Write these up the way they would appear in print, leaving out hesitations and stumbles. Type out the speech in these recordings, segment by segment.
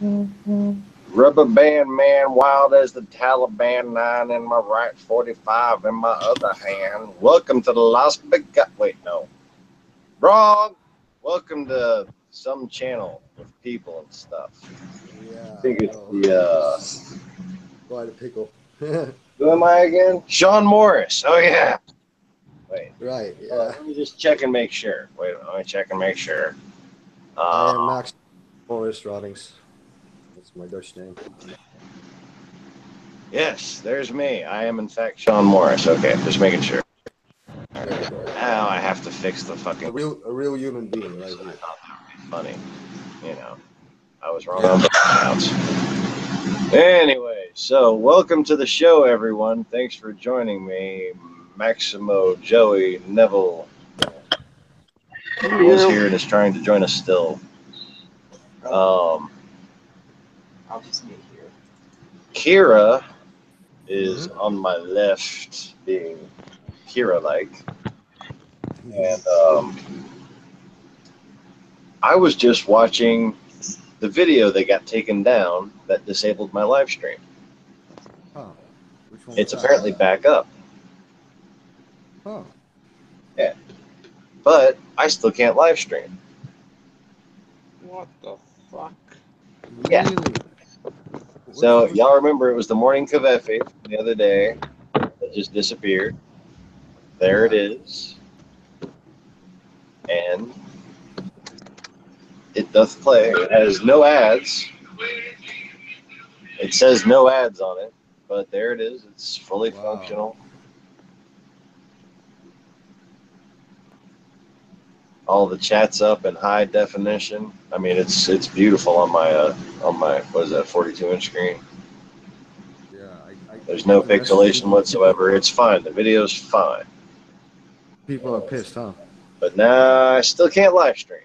Rubber band man, wild as the Taliban, 9 in my right, 45 in my other hand. Welcome to the Las Vegas. Wait, no, wrong. Welcome to some channel with people and stuff. Yeah, I think I it's know. the. Quite a pickle. Who am I again? Sean Morris. Oh yeah. Wait. Right, yeah. Let me just check and make sure. Wait, let me check and make sure. I am Uh, Max Morris Rawlings. That's my Dutch name. yes, there's me. I am in fact Sean Morris. Okay, just making sure. There you go. Now I have to fix the fucking. A real human being right I here. thought that would be funny. You know, I was wrong Yeah. on both counts. Anyway, so welcome to the show, everyone. Thanks for joining me, Maximo, Joey, Neville. Was here and is trying to join us still. Um, I'll just meet here. Kira is on my left, being Kira-like, and I was just watching the video that got taken down that disabled my live stream. Oh, which one was It's that? apparently back up. Oh, Yeah. But I still can't live stream. What the fuck? Yeah. really? So y'all remember it was the morning Kavefi the other day that just disappeared. There it is. And it doth play. It has no ads. It says no ads on it, but there it is. It's fully functional. All the chat's up in high definition. I mean, it's beautiful on my what is that 42-inch screen. Yeah, There's I no get the message. pixelation whatsoever. It's fine. The video's fine. People are pissed, huh? But now I still can't live stream.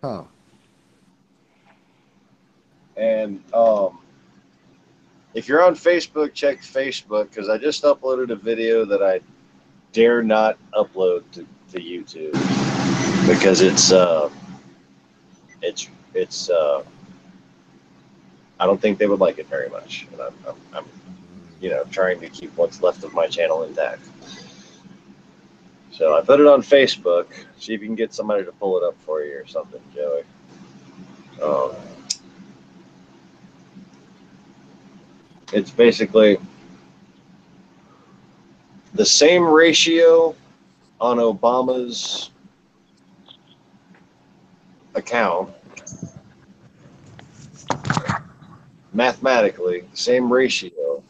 Huh. And if you're on Facebook, check Facebook because I just uploaded a video that I dare not upload to YouTube because it's I don't think they would like it very much, and I'm trying to keep what's left of my channel intact. So I put it on Facebook. See if you can get somebody to pull it up for you or something, Joey. It's basically the same ratio on Obama's account, mathematically, same ratio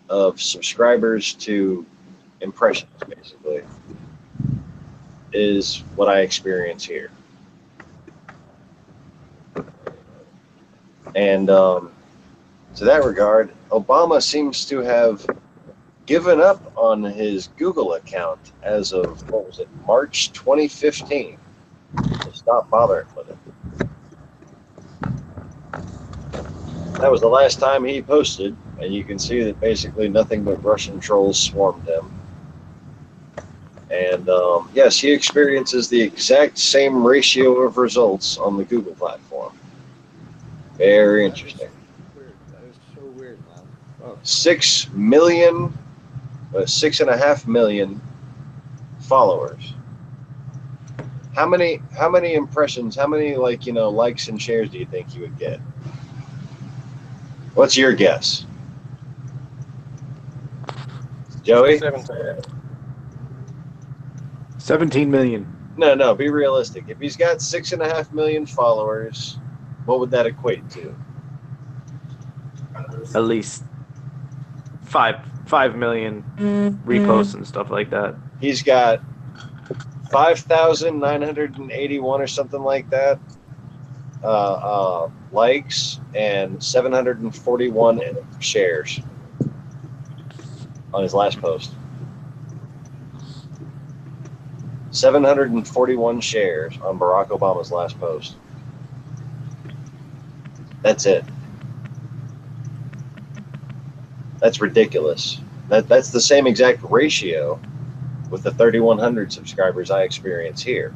of subscribers to impressions, basically, is what I experience here. And to that regard, Obama seems to have given up on his Google account as of, what was it, March 2015. So stop bothering with it. That was the last time he posted, and you can see that basically nothing but Russian trolls swarmed him. And yes, he experiences the exact same ratio of results on the Google platform. Very interesting. That is so weird, man. Oh. 6.5 million followers. How many impressions, how many likes and shares do you think you would get? What's your guess? Joey? 17 million. No, be realistic. If he's got 6.5 million followers, what would that equate to? At least 5 million reposts and stuff like that. He's got 5,981 or something like that likes and 741 shares on his last post. 741 shares on Barack Obama's last post. That's it. That's ridiculous. That's the same exact ratio with the 3,100 subscribers I experience here.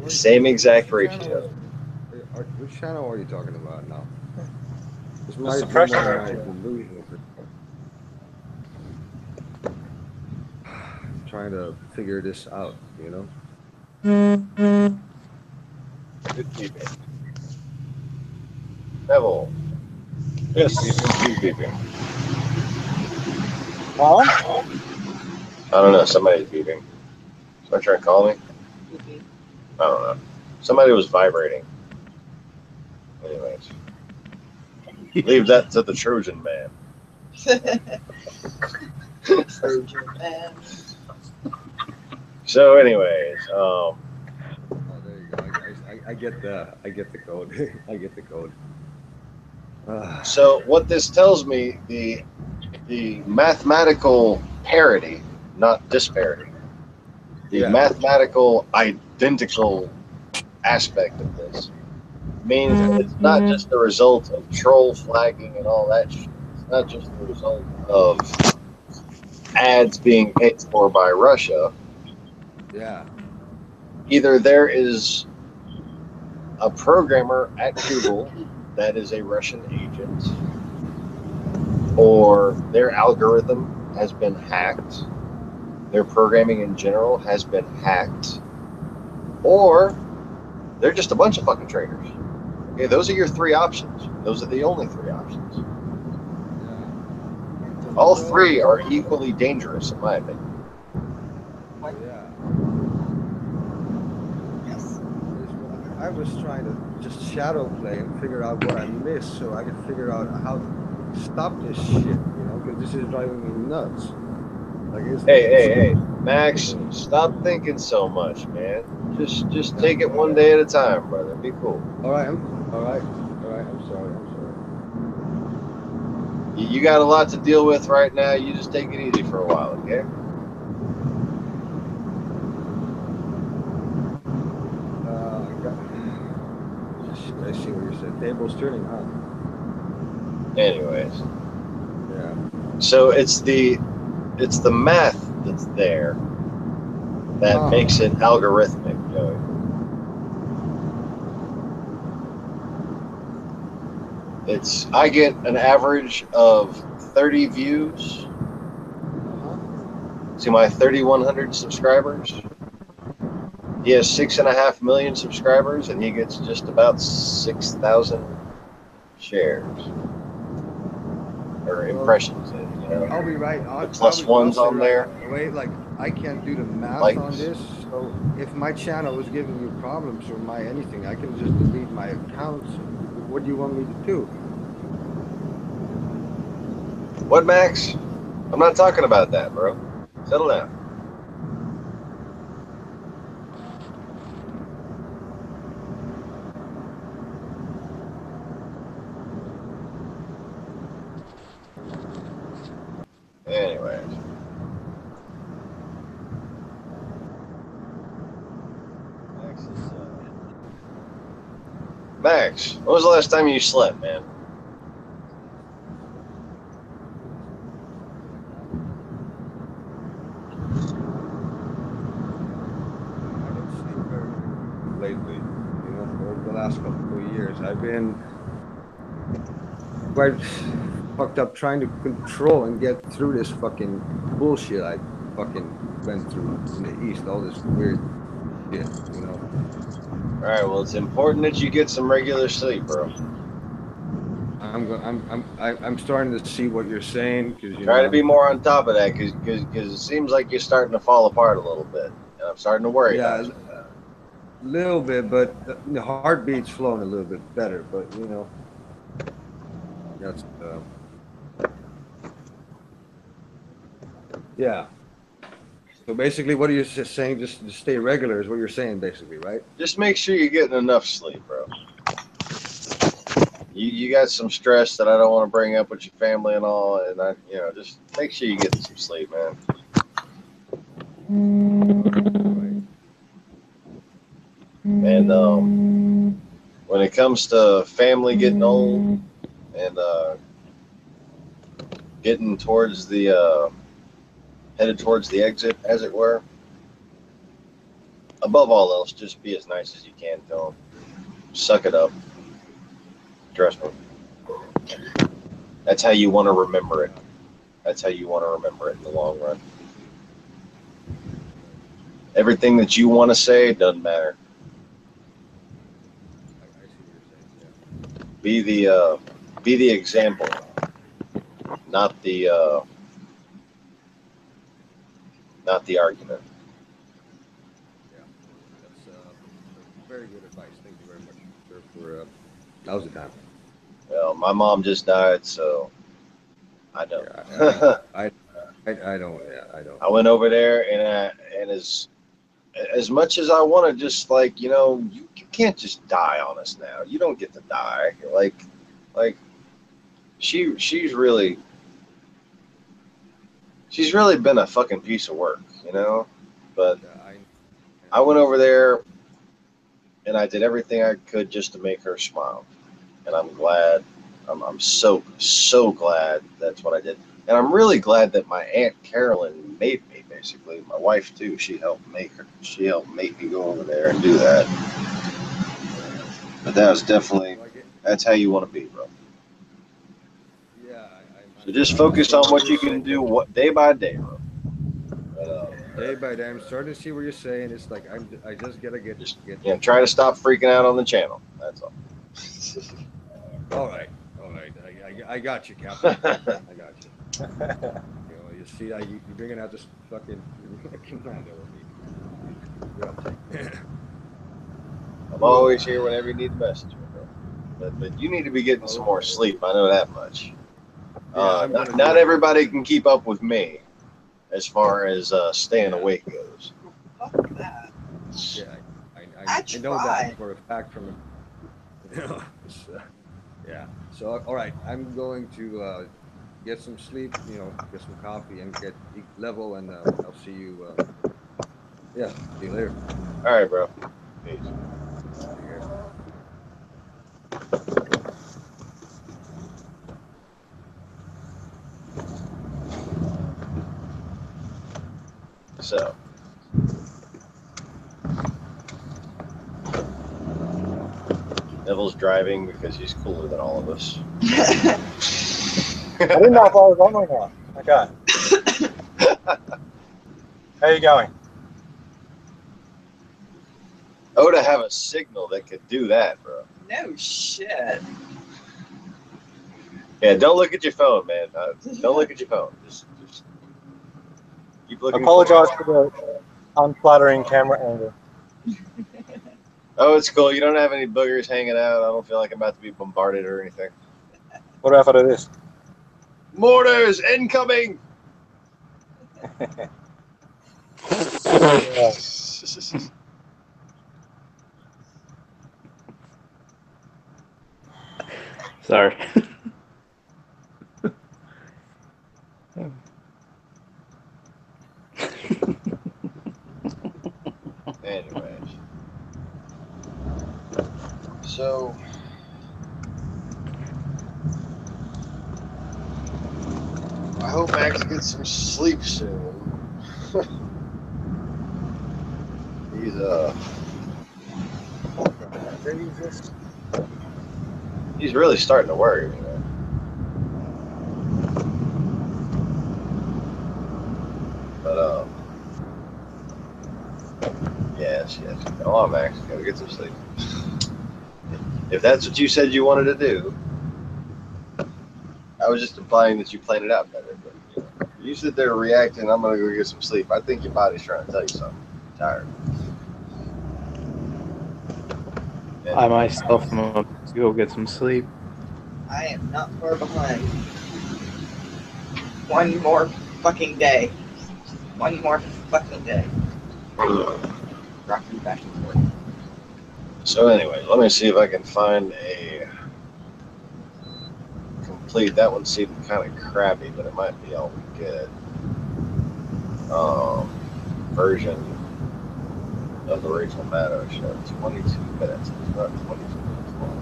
The same exact ratio. Which channel are you talking about now? This The might be suppression more my engine. delusion. Trying to figure this out, you know? Good beeping. Neville. Yes, keep beeping. Huh? I don't know. Somebody's beeping. Somebody trying to call me? Maybe. I don't know. Somebody was vibrating. Anyways, leave that to the Trojan man. Trojan man. So, anyways, Oh, there you go. I get the code. I get the code. so what this tells me, the mathematical parity, not disparity, the Yeah. mathematical identical aspect of this means that it's not just the result of troll flagging and all that shit. It's not just the result of ads being paid for by Russia. Yeah. Either there is a programmer at Google that is a Russian agent, or their algorithm has been hacked, their programming in general has been hacked, or they're just a bunch of fucking traitors. Okay, those are your three options. Those are the only three options. All three are equally dangerous, in my opinion. Yeah. Yes. I was trying to just shadow play and figure out what I missed so I could figure out how to stop this shit, you know, because this is driving me nuts. Like Hey, Max, stop thinking so much, man. Just take it one day at a time, brother. Be cool. All right. I'm sorry. You got a lot to deal with right now. You just take it easy for a while, okay? I see what you said. Table's turning, huh? Anyways, Yeah. so it's the math that's there that makes it algorithmic, Joey. I get an average of 30 views to my 3,100 subscribers. He has 6.5 million subscribers, and he gets just about 6,000 shares or impressions. You know, I'll be right. the plus ones on there. Wait, like I can't do the math Likes. on this. So if my channel is giving you problems or my anything, I can just delete my accounts. What do you want me to do? What, Max? I'm not talking about that, bro. Settle down. Anyways. Max, when was the last time you slept, man? I don't sleep very lately. You know, over the last couple of years, I've been quite fucked up trying to control and get through this fucking bullshit I fucking went through in the East. All this weird shit, you know. All right, well, it's important that you get some regular sleep, bro. I'm starting to see what you're saying because Try to be more on top of that, because it seems like you're starting to fall apart a little bit, and I'm starting to worry about you. A little bit, but the heartbeat's flowing a little bit better. But you know, that's yeah. So basically, what are you saying? Just stay regular is what you're saying, basically, right? Just make sure you're getting enough sleep, bro. You got some stress that I don't want to bring up with your family and all, and just make sure you get some sleep, man. And when it comes to family getting old and getting towards the headed towards the exit, as it were, above all else, just be as nice as you can to them. Suck it up. Trust me. That's how you want to remember it. That's how you want to remember it in the long run. Everything that you want to say doesn't matter. I see what you're saying. Yeah. Be the example, not the argument. Yeah. That's very good advice. Thank you very much, sir. For now's the time. Well, my mom just died, so I don't. Yeah, I don't. Yeah, I don't. I went over there, and as much as I want to, just like you can't just die on us now. You don't get to die. Like she's really been a fucking piece of work, But I went over there, and I did everything I could just to make her smile, and I'm glad. I'm so glad that's what I did, and I'm really glad that my Aunt Carolyn made me. Basically, my wife too. She helped make me go over there and do that. But that was definitely that's how you want to be, bro. Yeah. So just focus on what you can do, day by day, bro. Day by day, I'm starting to see what you're saying. It's like I just gotta get. Try to stop freaking out on the channel. That's all. All right. I got you, Captain. I got you. You see, you're bringing out this fucking commando of me. I'm always here whenever you need a message, bro. But you need to be getting some more sleep. I know that much. Not everybody can keep up with me as far as staying awake goes. Fuck that. Yeah, I know that for a fact from yeah. So all right, I'm going to get some sleep, get some coffee and get level, and I'll see you. Yeah, see you later. All right, bro. Peace. So, Neville's driving because he's cooler than all of us. I didn't know if I was on or not. Okay. How are you going? Oh, to have a signal that could do that, bro. No shit. Yeah, don't look at your phone, man. Don't look at your phone. Just keep looking. I apologize for the unflattering camera angle. Oh, it's cool. You don't have any boogers hanging out. I don't feel like I'm about to be bombarded or anything. What about for this? Mortars incoming! Yeah. Sorry. Anyways. So... I hope Max gets some sleep soon. He's really starting to worry, But yes. Come on, Max, gotta get some sleep. If that's what you said you wanted to do, I was just implying that you planned it out better. But you sit there reacting, I'm gonna go get some sleep. I think your body's trying to tell you something. I'm tired. I myself am going to go get some sleep. I am not far behind. One more fucking day. One more fucking day. Rocking back and forth. So anyway, let me see if I can find a complete. That one seemed kind of crappy, but it might be all good. Version of the Rachel Maddow show. 22 minutes. It's not 22 minutes long.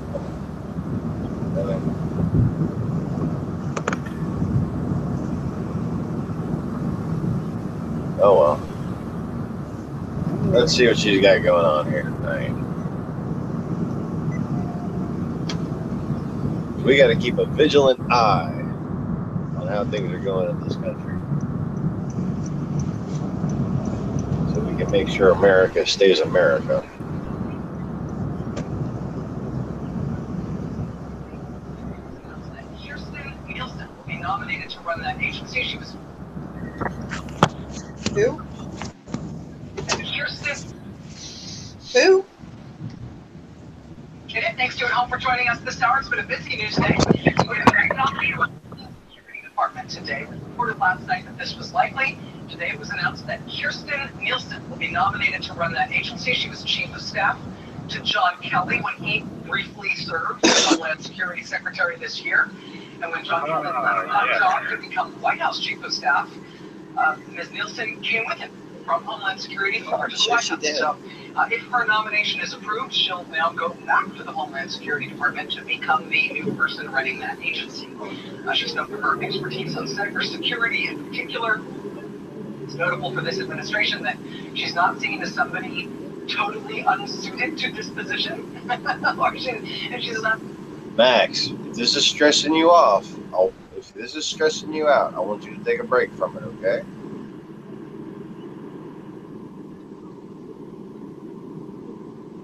Oh well. Let's see what she's got going on here tonight. We got to keep a vigilant eye on how things are going in this country, so we can make sure America stays America. Kirsten Nielsen will be nominated to run that agency. She was Who? Kirsten. Who? Thanks to it home for joining us this hour. It's been a busy news day. We have a nominated security department today. We reported last night that this was likely. Today it was announced that Kirsten Nielsen will be nominated to run that agency. She was chief of staff to John Kelly when he briefly served as Homeland Security Secretary this year. And when John Kelly left that job to become White House chief of staff, Ms. Nielsen came with him from Homeland Security over to the White House. So if her nomination is approved, she'll now go back to the Homeland Security Department to become the new person running that agency. She's known for her expertise on cybersecurity in particular. It's notable for this administration that she's not seen as somebody totally unsuited to this position. And she's not. Max, if this is stressing you off, if this is stressing you out, I want you to take a break from it, okay?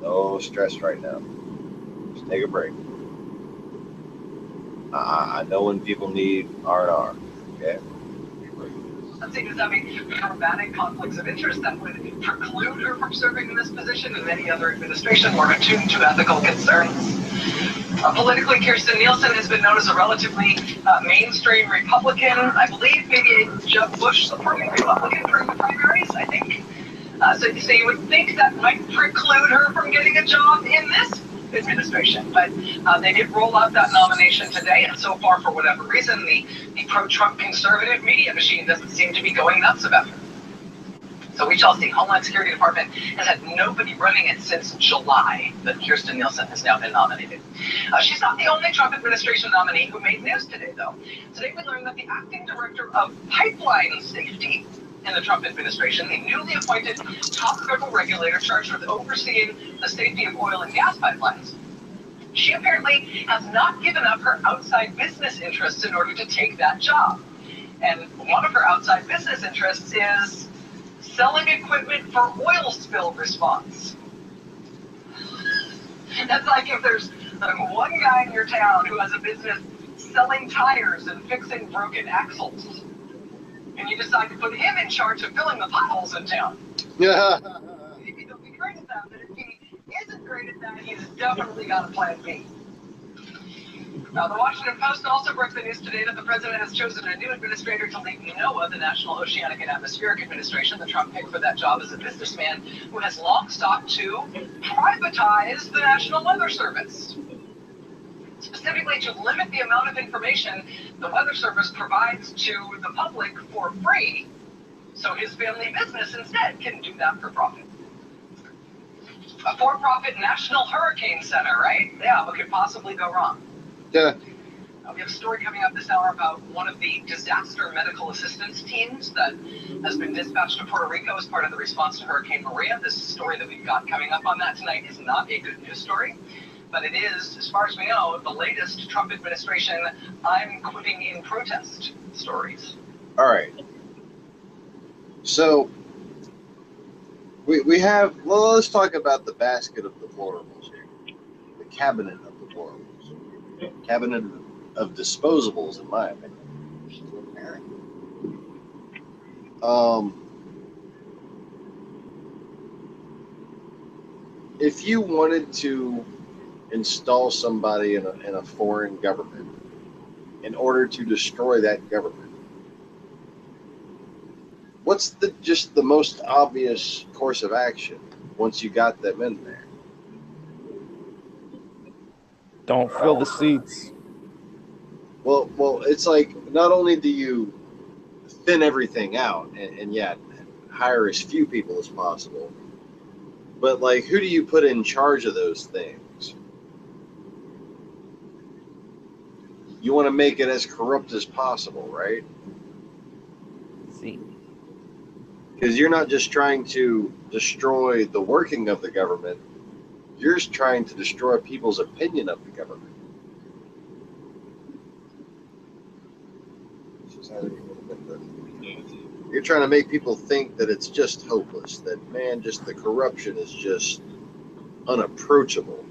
No stress right now. Just take a break. I know when people need R&R, okay? Seen as having dramatic conflicts of interest that would preclude her from serving in this position, and any other administration more attuned to ethical concerns. Politically, Kirsten Nielsen has been known as a relatively mainstream Republican. I believe maybe a Jeb Bush supporting Republican during the primaries, I think. So you would think that might preclude her from getting a job in this administration, but they did roll out that nomination today, and so far, for whatever reason, the pro-Trump conservative media machine doesn't seem to be going nuts about her. So we shall see. Homeland Security Department has had nobody running it since July, but Kirsten Nielsen has now been nominated. She's not the only Trump administration nominee who made news today, though. Today we learned that the acting director of pipeline safety in the Trump administration, the newly appointed top federal regulator charged with overseeing the safety of oil and gas pipelines, she apparently has not given up her outside business interests in order to take that job. And one of her outside business interests is selling equipment for oil spill response. That's like if there's one guy in your town who has a business selling tires and fixing broken axles, and you decide to put him in charge of filling the potholes in town. Yeah. Maybe he'll be great at that, but if he isn't great at that, he's definitely got a plan B. Now, the Washington Post also broke the news today that the president has chosen a new administrator to lead NOAA, the National Oceanic and Atmospheric Administration. The Trump pick for that job is a businessman who has long sought to privatize the National Weather Service, specifically to limit the amount of information the Weather Service provides to the public for free, so his family business instead can do that for profit. A for-profit National Hurricane Center, right? Yeah, what could possibly go wrong? Yeah. We have a story coming up this hour about one of the disaster medical assistance teams that has been dispatched to Puerto Rico as part of the response to Hurricane Maria. This story that we've got coming up on that tonight is not a good news story, but it is, as far as we know, the latest Trump administration "I'm quitting in protest" stories. All right. So we have, well, let's talk about the basket of deplorables here. The cabinet of deplorables. Cabinet of disposables, in my opinion. If you wanted to install somebody in a foreign government in order to destroy that government, what's the most obvious course of action once you got them in there? Don't fill the seats. Well, it's like, not only do you thin everything out and yet hire as few people as possible, but like, who do you put in charge of those things? You want to make it as corrupt as possible, right? See. Because you're not just trying to destroy the working of the government, you're just trying to destroy people's opinion of the government. You're trying to make people think that it's just hopeless. That, man, just the corruption is just unapproachable.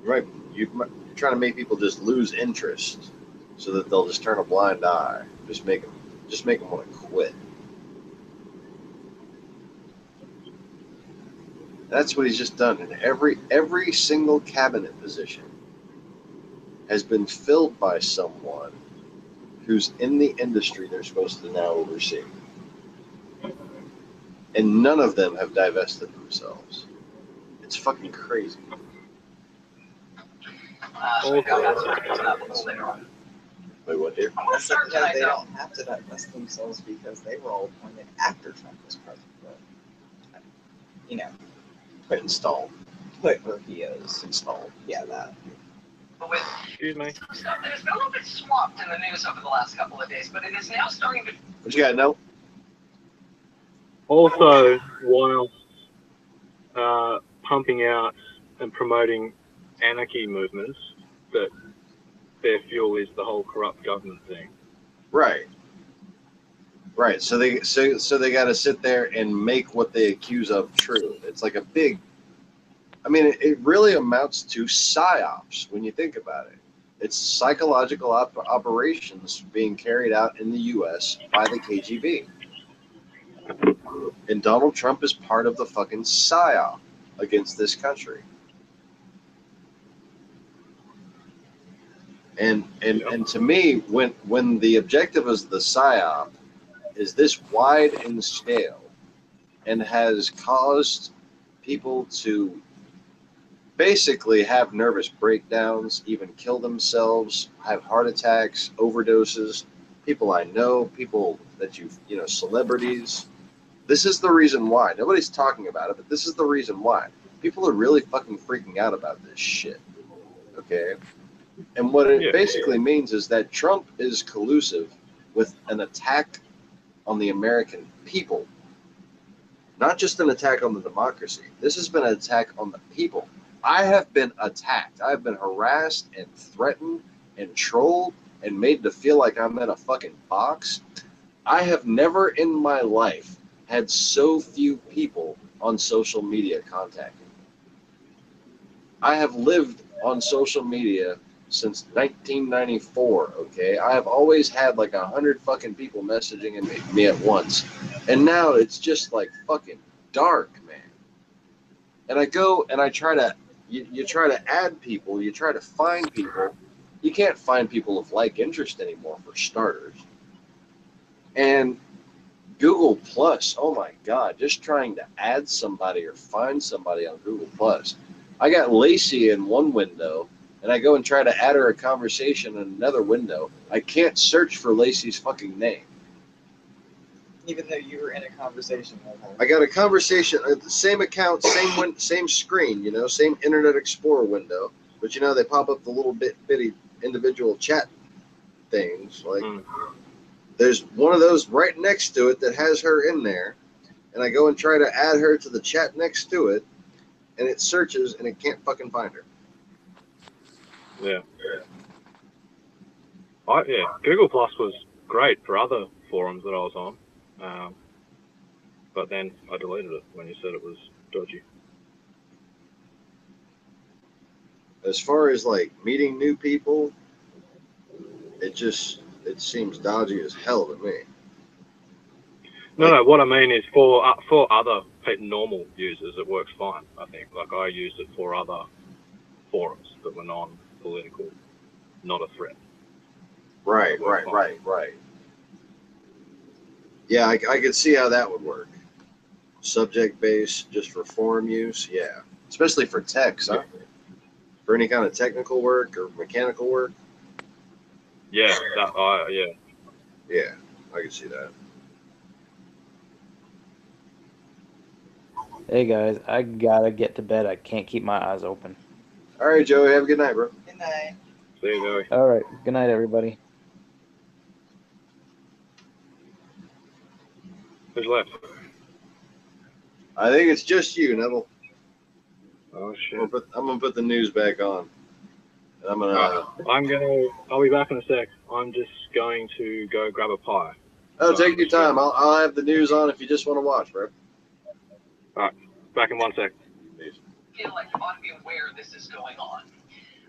Right? You're trying to make people just lose interest, so that they'll just turn a blind eye. Just make them want to quit. That's what he's just done. And every single cabinet position has been filled by someone who's in the industry they're supposed to now oversee. And none of them have divested themselves. It's fucking crazy. So got that a little later on. Wait, what, dear? I'm gonna That's start like, tonight, they though. don't have to divest themselves because they were all appointed after Trump was president. But, you know, Put installed. put where he is. Installed. Yeah, that. With Excuse me. some stuff that has been a little bit swamped in the news over the last couple of days, but it is now starting to. What you got, no? Also, whilst pumping out and promoting anarchy movements, that their fuel is the whole corrupt government thing. Right. Right. So they got to sit there and make what they accuse of true. It's like a big. I mean, it really amounts to psyops when you think about it. It's psychological operations being carried out in the U.S. by the KGB. And Donald Trump is part of the fucking psyop against this country. And to me, when the objective is the psyop is this wide in scale and has caused people to basically have nervous breakdowns, even kill themselves, have heart attacks, overdoses, people I know, people that you know, celebrities. This is the reason why. Nobody's talking about it, but this is the reason why. People are really fucking freaking out about this shit. Okay? And what it basically means is that Trump is collusive with an attack on the American people. Not just an attack on the democracy. This has been an attack on the people. I have been attacked. I've been harassed and threatened and trolled and made to feel like I'm in a fucking box. I have never in my life had so few people on social media contact me. I have lived on social media since 1994, okay? I have always had like 100 fucking people messaging me at once. And now it's just like fucking dark, man. And I go and I try to, you try to add people, you try to find people. You can't find people of like interest anymore, for starters. And Google Plus, oh my God, just trying to add somebody or find somebody on Google Plus. I got Lacey in one window, and I go and try to add her a conversation in another window. I can't search for Lacey's fucking name. Even though you were in a conversation with her. I got a conversation, the same account, same screen, you know, same Internet Explorer window, but you know, they pop up the little bitty individual chat things. Like, there's one of those right next to it that has her in there, and I go and try to add her to the chat next to it, and it searches and it can't fucking find her. Yeah. Google Plus was great for other forums that I was on. But then I deleted it when you said it was dodgy. As far as like meeting new people, it seems dodgy as hell to me. No, what I mean is for other normal users, it works fine, I think. Like, I used it for other forums that were non-political, not a threat. Right. Yeah, I could see how that would work. Subject-based, just for forum use, yeah. Especially for techs, huh? For any kind of technical work or mechanical work. Yeah, Yeah, I can see that. Hey guys, I gotta get to bed. I can't keep my eyes open. All right, Joey, have a good night, bro. Good night. See you, Joey. All right, good night, everybody. Who's left? I think it's just you, Neville. Oh, shit. I'm gonna put the news back on. And I'm gonna. I'll be back in a sec. I'm just going to go grab a pie. Oh, take your time. I'll have the news on if you just want to watch, bro. All right, back in 1 sec. Feel like you ought to be aware this is going on.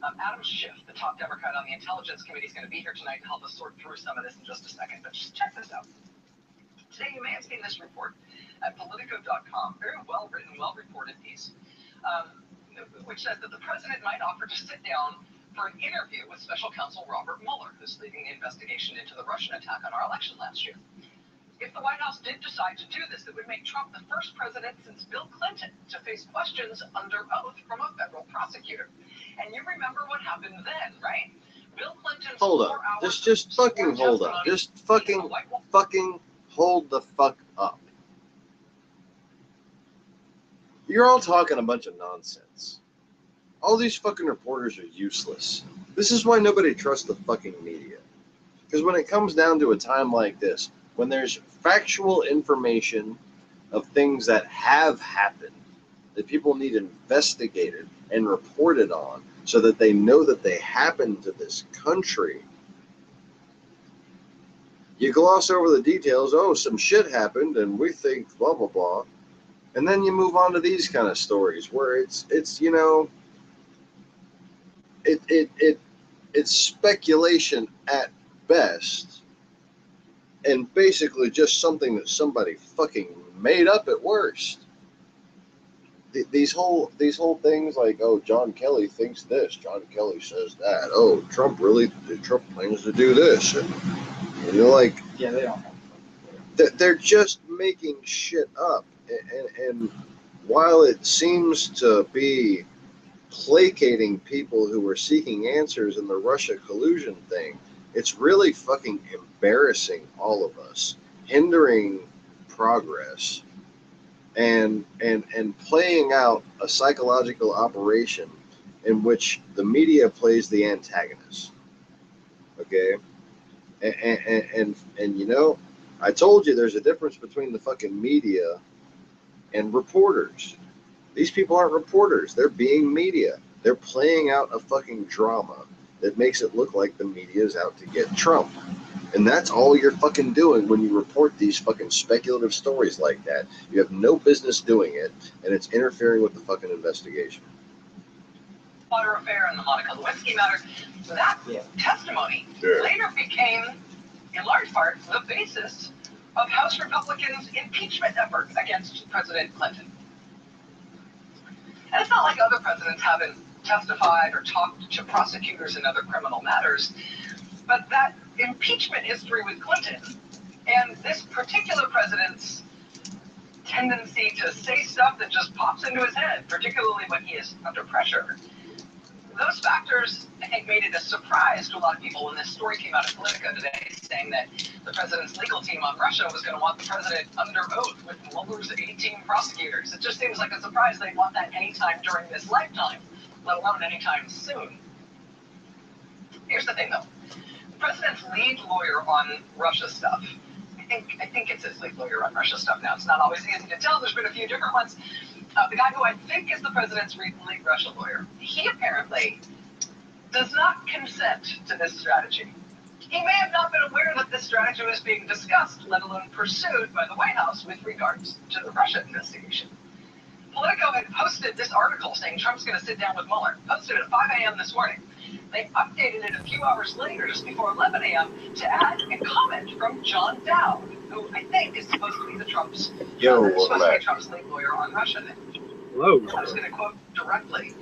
Adam Schiff, the top Democrat on the Intelligence Committee, is going to be here tonight to help us sort through some of this in just a second. But just check this out. Today, you may have seen this report at Politico.com, very well written, well reported piece, which says that the president might offer to sit down for an interview with Special Counsel Robert Mueller, who's leading the investigation into the Russian attack on our election last year. If the White House did decide to do this, it would make Trump the first president since Bill Clinton to face questions under oath from a federal prosecutor. And you remember what happened then, right? Bill Clinton's Hold up. Just fucking hold up. Just fucking hold the fuck up. You're all talking a bunch of nonsense. All these fucking reporters are useless. This is why nobody trusts the fucking media. Because when it comes down to a time like this, when there's factual information of things that have happened, that people need investigated and reported on so that they know that they happened to this country, you gloss over the details. Oh, some shit happened and we think blah, blah, blah. And then you move on to these kind of stories where it's you know, it's speculation at best, and basically just something that somebody fucking made up at worst. These whole things like, oh, John Kelly thinks this, John Kelly says that, oh, Trump plans to do this, and you're like, Yeah, they don't. they're just making shit up, and while it seems to be placating people who are seeking answers in the Russia collusion thing, it's really fucking embarrassing all of us, hindering progress, and playing out a psychological operation in which the media plays the antagonist. Okay? And you know, I told you there's a difference between the fucking media and reporters. These people aren't reporters. They're being media. They're playing out a fucking drama that makes it look like the media is out to get Trump. And that's all you're fucking doing when you report these fucking speculative stories like that. You have no business doing it, and it's interfering with the fucking investigation. Water affair and the Monica Lewinsky matter, that testimony later became, in large part, the basis of House Republicans' impeachment effort against President Clinton. And it's not like other presidents haven't testified or talked to prosecutors in other criminal matters, but that impeachment history with Clinton and this particular president's tendency to say stuff that just pops into his head, particularly when he is under pressure, those factors, I think, made it a surprise to a lot of people when this story came out of Politico today, saying that the president's legal team on Russia was going to want the president under oath with Mueller's 18 prosecutors. It just seems like a surprise they'd want that anytime during this lifetime, let alone anytime soon. Here's the thing, though. The president's lead lawyer on Russia stuff, I think it's his lead lawyer on Russia stuff now. It's not always easy to tell. There's been a few different ones. The guy who I think is the president's lead Russia lawyer, he apparently does not consent to this strategy. He may have not been aware that this strategy was being discussed, let alone pursued by the White House with regards to the Russia investigation. Politico had posted this article saying Trump's going to sit down with Mueller, posted it at 5 a.m. this morning. They updated it a few hours later, just before 11 a.m., to add a comment from John Dowd, who I think is supposed to be Trump's lead lawyer on Russia. Hello. I was going to quote directly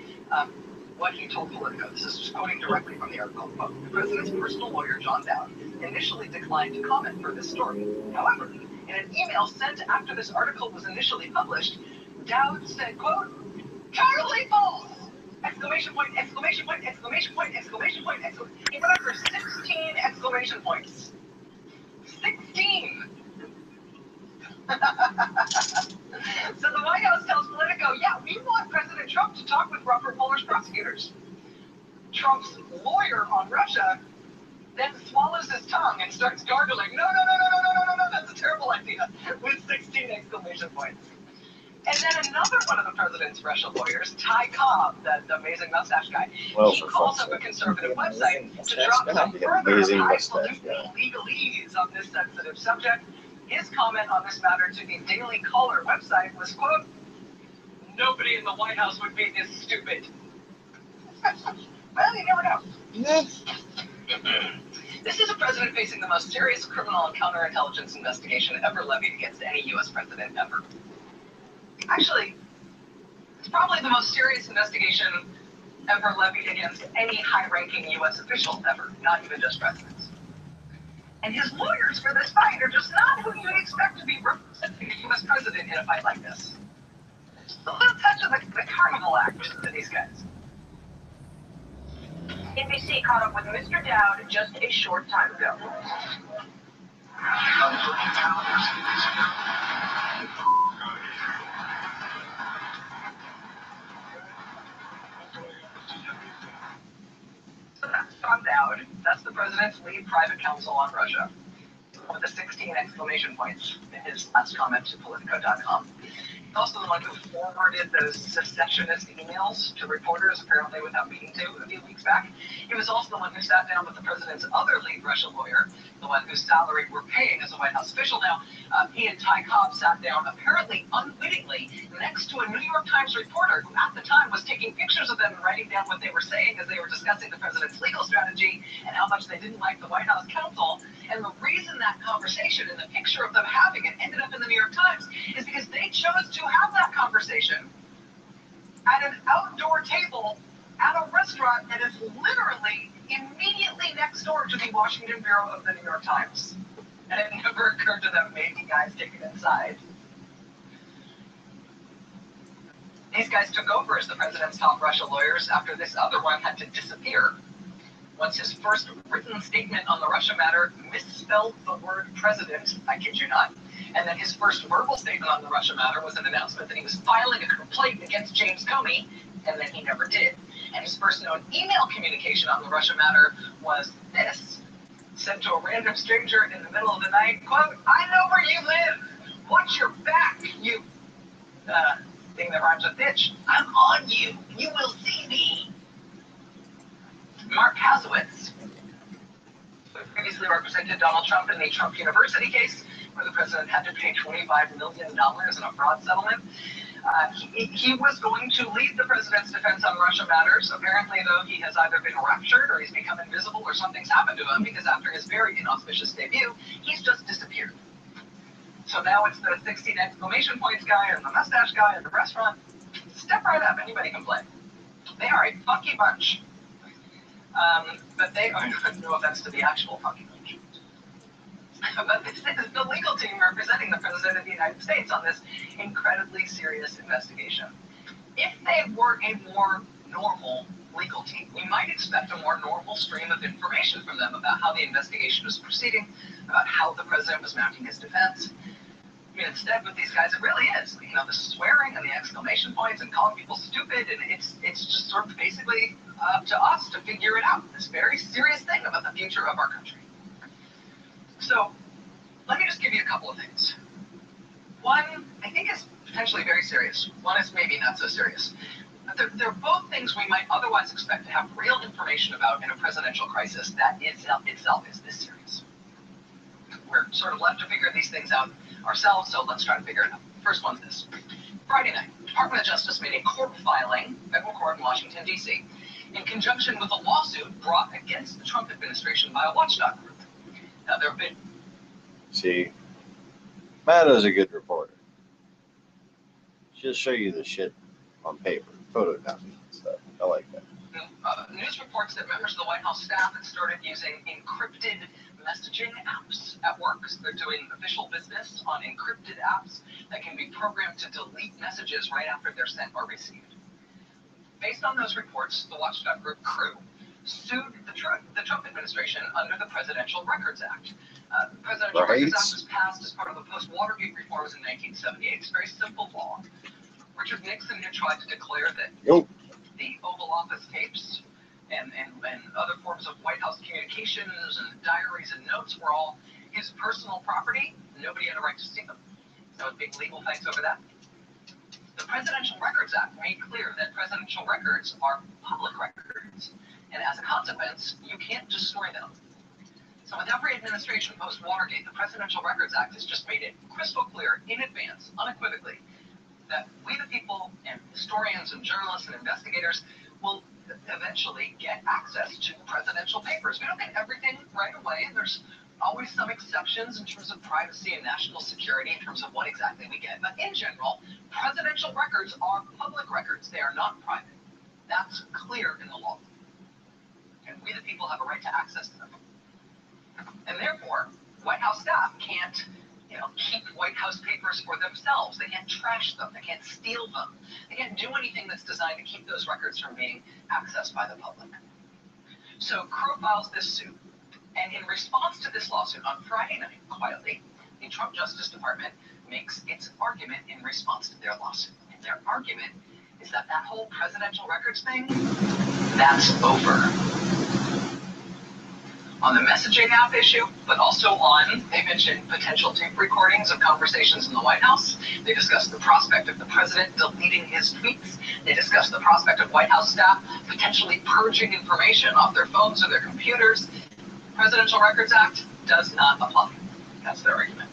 what he told Politico. This is just quoting directly from the article. Quote, the president's personal lawyer, John Dowd, initially declined to comment for this story. However, in an email sent after this article was initially published, Dowd said, quote, totally false! Exclamation point, exclamation point, exclamation point, exclamation point, exclamation point. He went up for 16 exclamation points. 16! So the White House tells Politico, yeah, we want President Trump to talk with Robert Mueller's prosecutors. Trump's lawyer on Russia then swallows his tongue and starts gargling, no, that's a terrible idea, with 16 exclamation points. And then another one of the president's Russia lawyers, Ty Cobb, that amazing mustache guy, Well, he for calls fuck's up a sake. conservative The website amazing to mustache drop guy. some The further amazing mustache highfalutin guy. legalese on this sensitive subject. His comment on this matter to the Daily Caller website was, quote, "Nobody in the White House would be this stupid." Well, you never know. Yes. This is a president facing the most serious criminal and counterintelligence investigation ever levied against any U.S. president ever. Actually, it's probably the most serious investigation ever levied against any high-ranking U.S. official ever, not even just presidents. And his lawyers for this fight are just not who you'd expect to be representing a U.S. president in a fight like this. A little touch of the carnival act for these guys. NBC caught up with Mr. Dowd just a short time ago. So that's John Dowd. That's the president's lead private counsel on Russia, with the 16 exclamation points in his last comment to Politico.com. He's also the one who forwarded those secessionist emails to reporters, apparently without meaning to, a few weeks back. He was also the one who sat down with the president's other lead Russia lawyer, the one whose salary we're paying as a White House official now. He and Ty Cobb sat down, apparently unwittingly, next to a New York Times reporter who at the time was taking pictures of them and writing down what they were saying as they were discussing the president's legal strategy and how much they didn't like the White House counsel. And the reason that conversation and the picture of them having it ended up in the New York Times is because they chose to have that conversation at an outdoor table at a restaurant that is literally immediately next door to the Washington Bureau of the New York Times. And it never occurred to them, maybe guys take it inside. These guys took over as the president's top Russia lawyers after this other one had to disappear. Once his first written statement on the Russia matter misspelled the word president, I kid you not, and then his first verbal statement on the Russia matter was an announcement that he was filing a complaint against James Comey, and then he never did. And his first known email communication on the Russia matter was this, sent to a random stranger in the middle of the night, quote, "I know where you live. Watch your back, you, thing that rhymes with bitch. I'm on you. You will see me." Mark Hazowitz, who previously represented Donald Trump in the Trump University case, where the president had to pay $25 million in a fraud settlement. He was going to lead the president's defense on Russia matters. Apparently, though, he has either been raptured or he's become invisible or something's happened to him, because after his very inauspicious debut, he's just disappeared. So now it's the 16 exclamation points guy and the mustache guy at the restaurant. Step right up, anybody can play. They are a funky bunch. But they are, no offense to the actual funky bunch. But this is the legal team representing the President of the United States on this incredibly serious investigation. If they were a more normal legal team, we might expect a more normal stream of information from them about how the investigation was proceeding, about how the president was mounting his defense. Instead, with these guys, it really is, the swearing and the exclamation points and calling people stupid, and it's just sort of basically up to us to figure it out, this very serious thing about the future of our country. So, let me just give you a couple of things. One, I think is potentially very serious. One is maybe not so serious. But they're both things we might otherwise expect to have real information about in a presidential crisis that itself is this serious. We're sort of left to figure these things out ourselves, so let's try to figure it out. First one's this. Friday night, Department of Justice made a court filing, federal court in Washington, D.C., in conjunction with a lawsuit brought against the Trump administration by a watchdog group. Now, there have been... See, Matta's a good reporter. She'll show you the shit on paper, photocopy and stuff. I like that. News reports that members of the White House staff had started using encrypted messaging apps at work. So they're doing official business on encrypted apps that can be programmed to delete messages right after they're sent or received. Based on those reports, the watchdog group Crew sued the Trump administration under the Presidential Records Act. The Presidential Records Act was passed as part of the post-Watergate reforms in 1978. It's a very simple law. Richard Nixon had tried to declare that the Oval Office tapes and other forms of White House communications and diaries and notes were all his personal property. Nobody had a right to see them. So a big legal fights over that. Presidential Records Act made clear that presidential records are public records, and as a consequence, you can't destroy them. So with every administration post-Watergate, the Presidential Records Act has just made it crystal clear in advance, unequivocally, that we the people and historians and journalists and investigators will eventually get access to presidential papers. We don't get everything right away, and there's always some exceptions in terms of privacy and national security in terms of what exactly we get. But in general, presidential records are public records. They are not private. That's clear in the law. And we the people have a right to access to them. And therefore, White House staff can't, keep White House papers for themselves. They can't trash them. They can't steal them. They can't do anything that's designed to keep those records from being accessed by the public. So Crow files this suit. And in response to this lawsuit on Friday night, quietly, the Trump Justice Department makes its argument in response to their lawsuit. And their argument is that whole presidential records thing, that's over. On the messaging app issue, but also they mentioned potential tape recordings of conversations in the White House. They discussed the prospect of the president deleting his tweets. They discussed the prospect of White House staff potentially purging information off their phones or their computers. Presidential Records Act does not apply. That's their argument.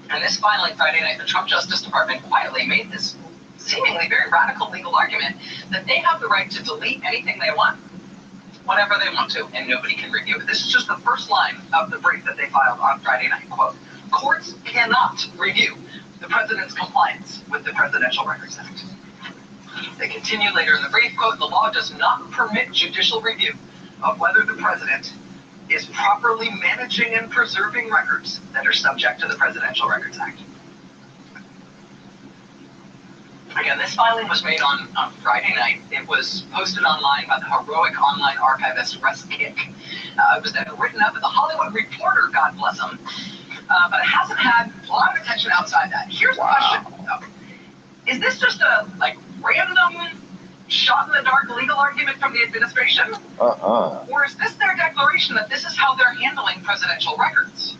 And this filing Friday night, the Trump Justice Department quietly made this seemingly very radical legal argument that they have the right to delete anything they want, whenever they want to, and nobody can review it. This is just the first line of the brief that they filed on Friday night. Quote, courts cannot review the president's compliance with the Presidential Records Act. They continue later in the brief, quote, the law does not permit judicial review of whether the president is properly managing and preserving records that are subject to the Presidential Records Act. Again, this filing was made on Friday night. It was posted online by the heroic online archivist Russ Kick. It was then written up at the Hollywood Reporter, God bless him. But it hasn't had a lot of attention outside that. Here's the question, though. Is this just a random shot-in-the-dark legal argument from the administration? Or is this their declaration that this is how they're handling presidential records?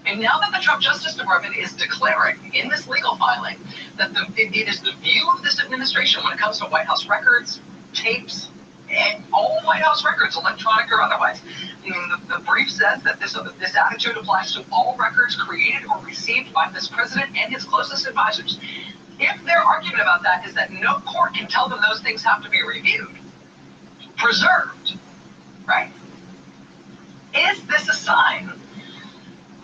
And now that the Trump Justice Department is declaring in this legal filing that it is the view of this administration when it comes to White House records, tapes, and all White House records, electronic or otherwise. The brief says that this attitude applies to all records created or received by this president and his closest advisors. If their argument about that is that no court can tell them those things have to be reviewed, preserved, right? Is this a sign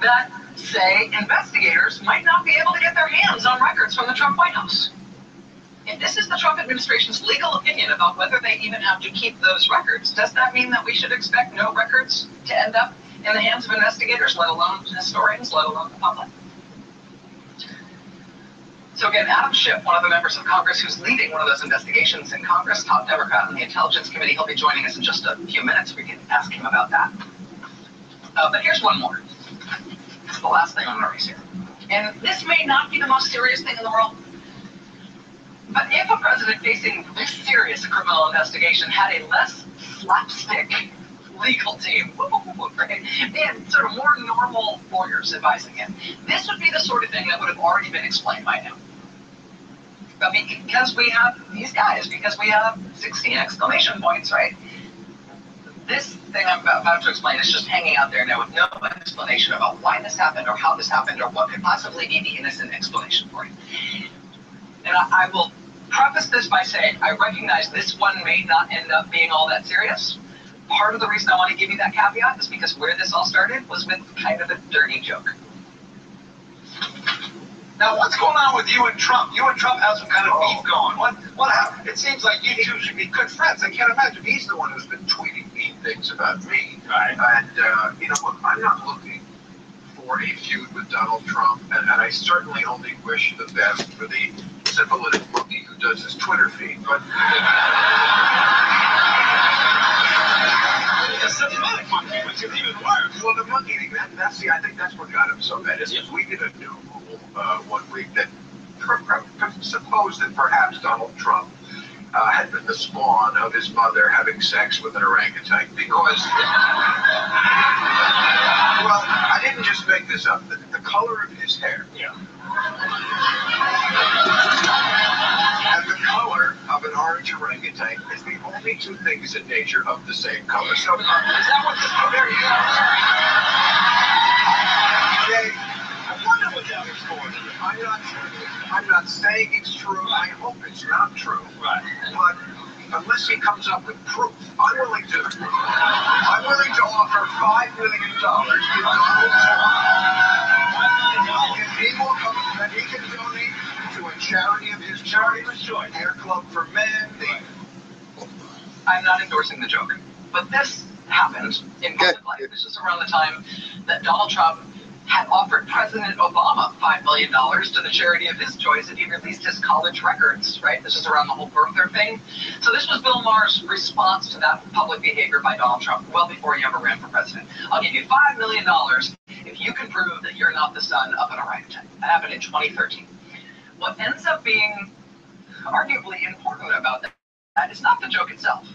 that, say, investigators might not be able to get their hands on records from the Trump White House? If this is the Trump administration's legal opinion about whether they even have to keep those records, does that mean that we should expect no records to end up in the hands of investigators, let alone historians, let alone the public? So again, Adam Schiff, one of the members of Congress who's leading one of those investigations in Congress, top Democrat on the Intelligence Committee, he'll be joining us in just a few minutes. We can ask him about that. But here's one more. It's the last thing I'm going to raise here. And this may not be the most serious thing in the world, but if a president facing this serious a criminal investigation had a less slapstick legal team, right, and sort of more normal lawyers advising him, this would be the sort of thing that would have already been explained by now. I mean, because we have these guys, because we have 16 exclamation points, right? This thing I'm about to explain is just hanging out there now with no explanation about why this happened or how this happened or what could possibly be the innocent explanation for it. And I will preface this by saying I recognize this one may not end up being all that serious. Part of the reason I want to give you that caveat is because where this all started was with kind of a dirty joke. Now, what's going on with you and Trump? You and Trump have some kind of beef going. What happened? It seems like you two should be good friends. I can't imagine he's the one who's been tweeting mean things about me. Right. And, you know, look, I'm not looking for a feud with Donald Trump, and I certainly only wish the best for the syphilitic monkey who does his Twitter feed. But the syphilitic monkey, which is even worse. Well, the monkey, I think that's what got him so bad, is because we did a new rule 1 week that supposed that perhaps Donald Trump had been the spawn of his mother having sex with an orangutan, because, well, I didn't just make this up. The color of his hair. Yeah. And the color of an orange orangutan is the only two things in nature of the same color. So, is that what this? Oh, there you go. Jay, I wonder what that is for. I'm not sure. I'm not saying it's true. I hope it's not true. Right. But unless he comes up with proof, I'm willing to offer $5 million to Donald Trump. If he will come, that he can donate to a charity of his choice, Hair Club for Men. I'm not endorsing the joke, but this happened in public life. This is around the time that Donald Trump had offered President Obama $5 million to the charity of his choice, and he released his college records, right? This is around the whole birther thing. So this was Bill Maher's response to that public behavior by Donald Trump well before he ever ran for president. I'll give you $5 million if you can prove that you're not the son of an orangutan. That happened in 2013. What ends up being arguably important about that is not the joke itself.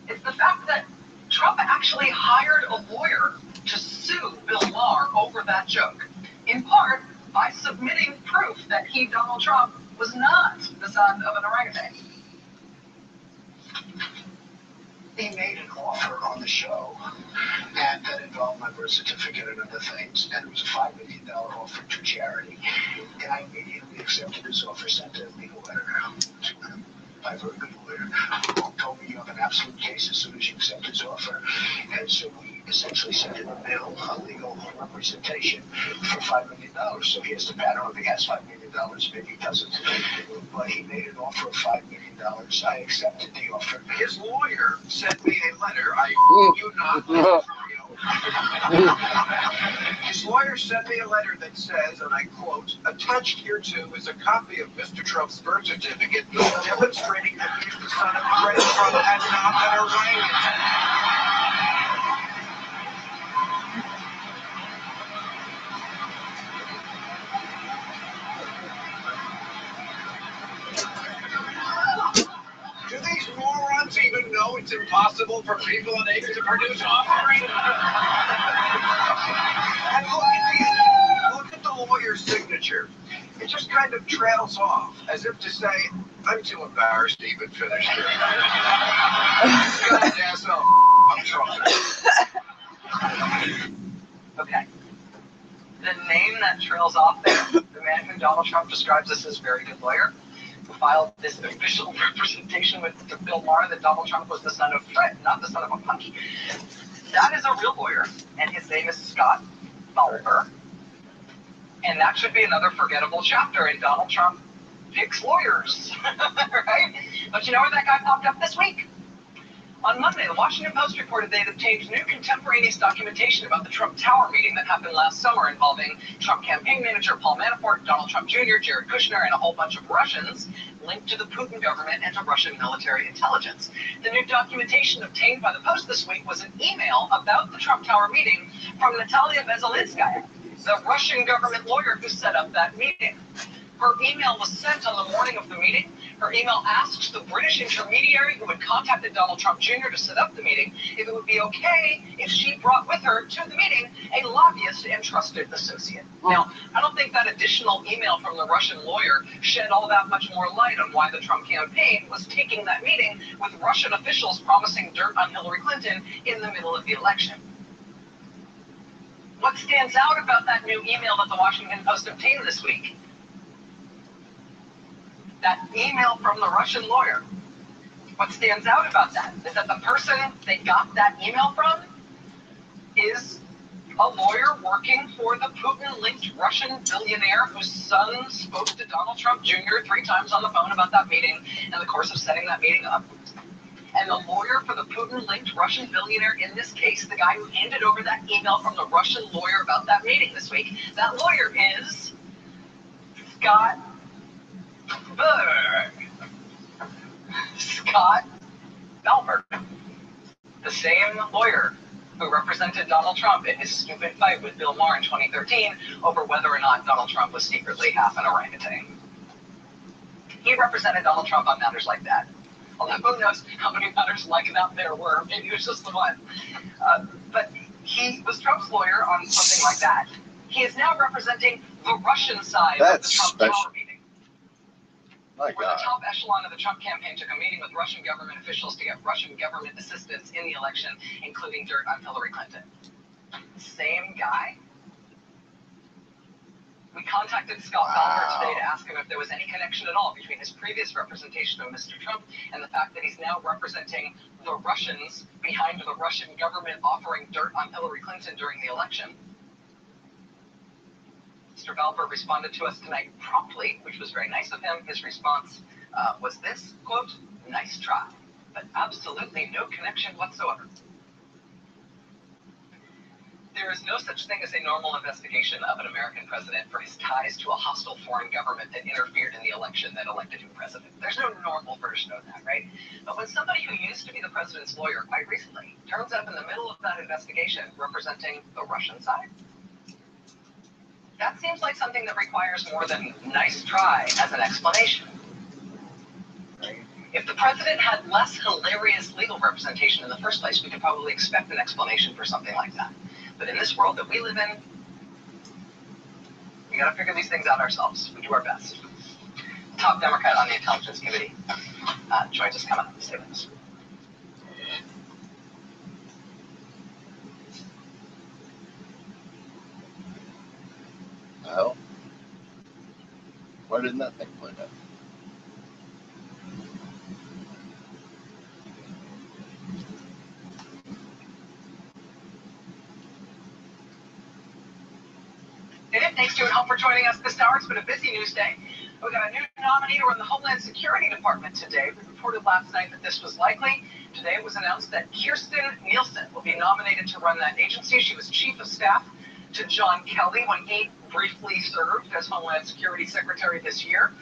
It's the fact that Trump actually hired a lawyer to sue Bill Maher over that joke, in part by submitting proof that he, Donald Trump, was not the son of an orangutan. He made an offer on the show, and that involved my birth certificate and other things, and it was a $5 million offer to charity. And I immediately accepted his offer, sent a legal letter out to him by a very good lawyer, who told me you have an absolute case as soon as you accept his offer. And so we essentially sent him a bill, a legal representation for $5 million. So he has to pat on if he has $5 million, maybe he doesn't. But he made an offer of $5 million. I accepted the offer. His lawyer sent me a letter. I hope you not. His lawyer sent me a letter that says, and I quote, attached hereto is a copy of Mr. Trump's birth certificate demonstrating that he's the son of President Trump and not an orangutan. Do these morons even know it's impossible for people unable to produce offspring? And look at the lawyer's signature. It just kind of trails off, as if to say, I'm too embarrassed to even finish this. God, asshole. I'm trying. Okay. The name that trails off there, the man who Donald Trump describes as his very good lawyer, who filed this official representation with Bill Maher that Donald Trump was the son of Fred, not the son of a punch. That is a real lawyer, and his name is Scott Balber. And that should be another forgettable chapter in Donald Trump picks lawyers, right? But you know where that guy popped up this week? On Monday, the Washington Post reported they had obtained new contemporaneous documentation about the Trump Tower meeting that happened last summer involving Trump campaign manager Paul Manafort, Donald Trump Jr., Jared Kushner, and a whole bunch of Russians linked to the Putin government and to Russian military intelligence. The new documentation obtained by the Post this week was an email about the Trump Tower meeting from Natalia Veselnitskaya, the Russian government lawyer who set up that meeting. Her email was sent on the morning of the meeting. Her email asks the British intermediary who had contacted Donald Trump Jr. to set up the meeting if it would be okay if she brought with her to the meeting a lobbyist and trusted associate. Now, I don't think that additional email from the Russian lawyer shed all that much more light on why the Trump campaign was taking that meeting with Russian officials promising dirt on Hillary Clinton in the middle of the election. What stands out about that new email that the Washington Post obtained this week? That email from the Russian lawyer. What stands out about that is that the person they got that email from is a lawyer working for the Putin-linked Russian billionaire whose son spoke to Donald Trump Jr. 3 times on the phone about that meeting in the course of setting that meeting up. And the lawyer for the Putin-linked Russian billionaire in this case, the guy who handed over that email from the Russian lawyer about that meeting this week, that lawyer is Scott Balber, the same lawyer who represented Donald Trump in his stupid fight with Bill Maher in 2013 over whether or not Donald Trump was secretly half an orangutan. He represented Donald Trump on matters like that. Although who knows how many matters like that there were. Maybe it was just the one. But he was Trump's lawyer on something like that. He is now representing the Russian side That's of the Trump special. Tower meeting, My where the God. top echelon of the Trump campaign took a meeting with Russian government officials to get Russian government assistance in the election, including dirt on Hillary Clinton. Same guy? We contacted Scott Valper today to ask him if there was any connection at all between his previous representation of Mr. Trump and the fact that he's now representing the Russians behind the Russian government offering dirt on Hillary Clinton during the election. Mr. Valper responded to us tonight promptly, which was very nice of him. His response was this, quote, "Nice try, but absolutely no connection whatsoever." There is no such thing as a normal investigation of an American president for his ties to a hostile foreign government that interfered in the election that elected him president. There's no normal version of that, right? But when somebody who used to be the president's lawyer quite recently turns up in the middle of that investigation representing the Russian side, that seems like something that requires more than nice try as an explanation. If the president had less hilarious legal representation in the first place, we could probably expect an explanation for something like that. But in this world that we live in, we gotta figure these things out ourselves. We do our best. Top Democrat on the Intelligence Committee joins us coming up to say this. Well, why didn't that thing play that? And thanks to it all for joining us this hour. It's been a busy news day. We got a new nominee to run the Homeland Security Department today. We reported last night that this was likely. Today it was announced that Kirstjen Nielsen will be nominated to run that agency. She was chief of staff to John Kelly when he briefly served as Homeland Security Secretary this year.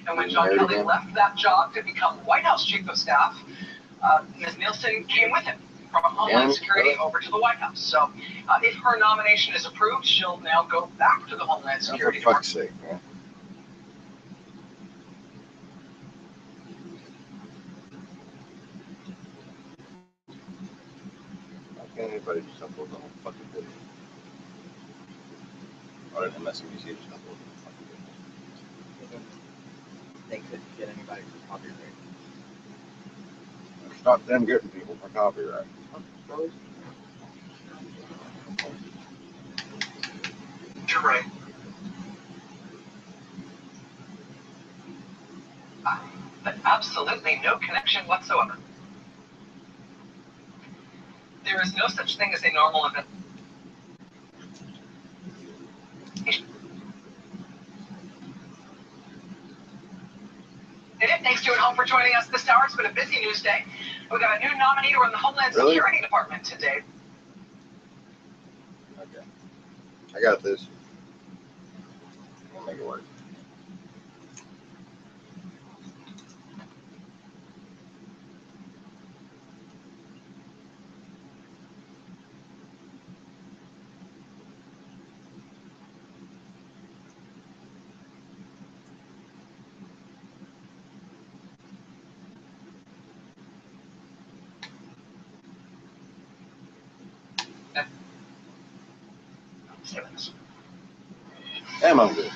And when John Kelly left that job to become White House chief of staff, Ms. Nielsen came with him from Homeland Security over to the White House. So if her nomination is approved, she'll now go back to the Homeland Security For fuck's Department. sake, man. Why can't anybody just upload the whole fucking video? Or did MSNBC just upload the fucking video? They couldn't get anybody for copyright. Stop them getting people for copyright. You're right. But absolutely no connection whatsoever. There is no such thing as a normal event. Thanks to it home for joining us this hour. It's been a busy news day. We got a new nominee to run the Homeland Security Department today. Okay. I got this. I'll make it work. Damn, I'm good.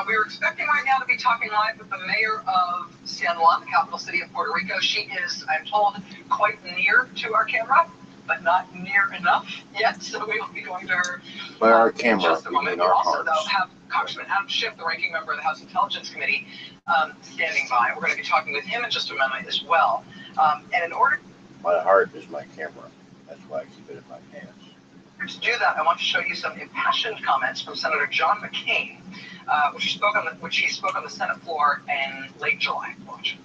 We were expecting right now to be talking live with the mayor of San Juan, the capital city of Puerto Rico. She is, I'm told, quite near to our camera, but not near enough yet. So we will be going to her By our in camera, just a we moment. mean We our also, though, hearts. have Congressman Adam Schiff, the ranking member of the House Intelligence Committee, standing by. We're going to be talking with him in just a moment as well. And in order My heart is my camera. That's why I keep it in my pants. to do that, I want to show you some impassioned comments from Senator John McCain, which he spoke on the Senate floor in late July. Watch.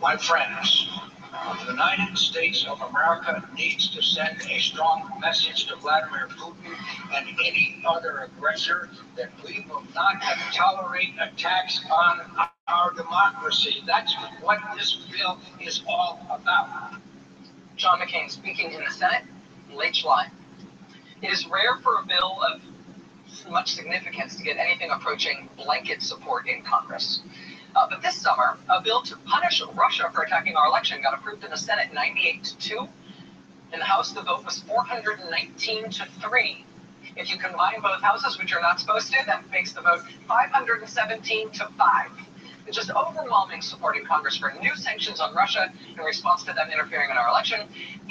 My friends, the United States of America needs to send a strong message to Vladimir Putin and any other aggressor that we will not tolerate attacks on our democracy. That's what this bill is all about. John McCain speaking in the Senate in late July. It is rare for a bill of much significance to get anything approaching blanket support in Congress. But this summer, a bill to punish Russia for attacking our election got approved in the Senate 98-2. In the House, the vote was 419-3. If you combine both houses, which you're not supposed to, that makes the vote 517 to 5. It's just overwhelming support in Congress for new sanctions on Russia in response to them interfering in our election.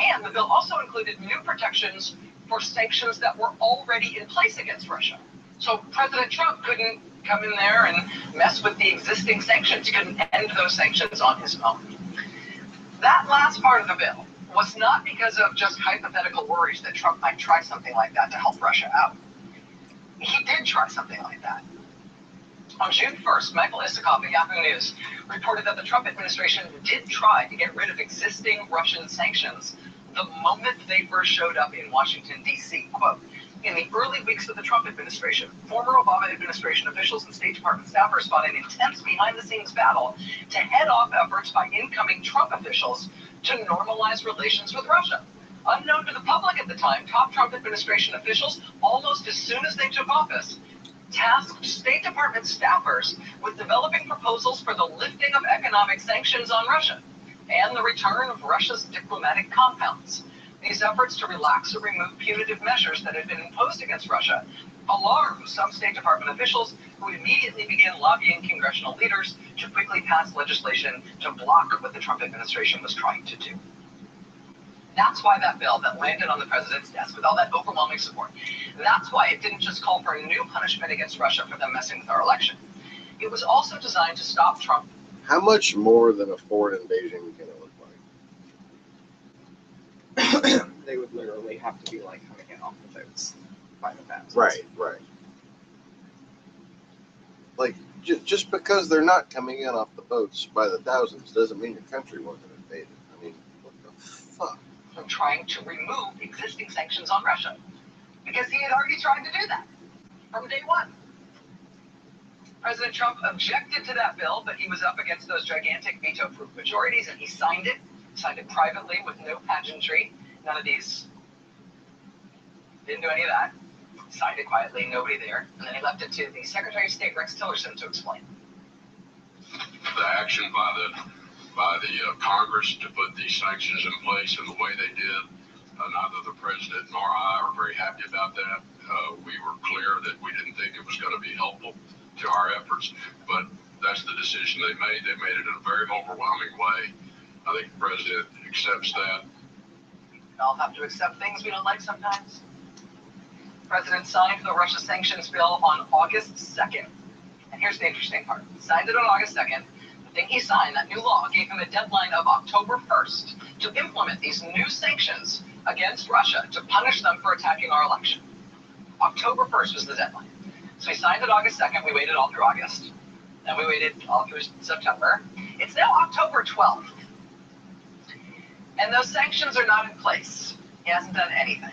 And the bill also included new protections for sanctions that were already in place against Russia. So President Trump couldn't come in there and mess with the existing sanctions. He couldn't end those sanctions on his own. That last part of the bill was not because of just hypothetical worries that Trump might try something like that to help Russia out. He did try something like that. On June 1st, Michael Isikoff at Yahoo News reported that the Trump administration did try to get rid of existing Russian sanctions the moment they first showed up in Washington, D.C. Quote, in the early weeks of the Trump administration, former Obama administration officials and State Department staffers fought an intense behind-the-scenes battle to head off efforts by incoming Trump officials to normalize relations with Russia. Unknown to the public at the time, top Trump administration officials, almost as soon as they took office, tasked State Department staffers with developing proposals for the lifting of economic sanctions on Russia and the return of Russia's diplomatic compounds. These efforts to relax or remove punitive measures that had been imposed against Russia alarmed some State Department officials who immediately began lobbying congressional leaders to quickly pass legislation to block what the Trump administration was trying to do. That's why that bill that landed on the president's desk with all that overwhelming support, that's why it didn't just call for a new punishment against Russia for them messing with our election. It was also designed to stop Trump. How much more than a foreign invasion can it look like? They would literally have to be like coming in off the boats by the thousands. Right. Like, just because they're not coming in off the boats by the thousands doesn't mean your country wasn't invaded. I mean, what the fuck? From trying to remove existing sanctions on Russia, because he had already tried to do that from day one. President Trump objected to that bill, but he was up against those gigantic veto-proof majorities, and he signed it privately with no pageantry. None of these, didn't do any of that. Signed it quietly, nobody there, and then he left it to the Secretary of State, Rex Tillerson, to explain. The action by the Congress to put these sanctions in place in the way they did, neither the president nor I are very happy about that. We were clear that we didn't think it was going to be helpful to our efforts, but that's the decision they made. They made it in a very overwhelming way. I think the president accepts that. We all have to accept things we don't like sometimes. The president signed the Russia sanctions bill on August 2nd. And here's the interesting part. He signed it on August 2nd. The thing he signed, that new law, gave him a deadline of October 1st to implement these new sanctions against Russia to punish them for attacking our election. October 1st was the deadline. So he signed it August 2nd. We waited all through August. Then we waited all through September. It's now October 12th. And those sanctions are not in place. He hasn't done anything.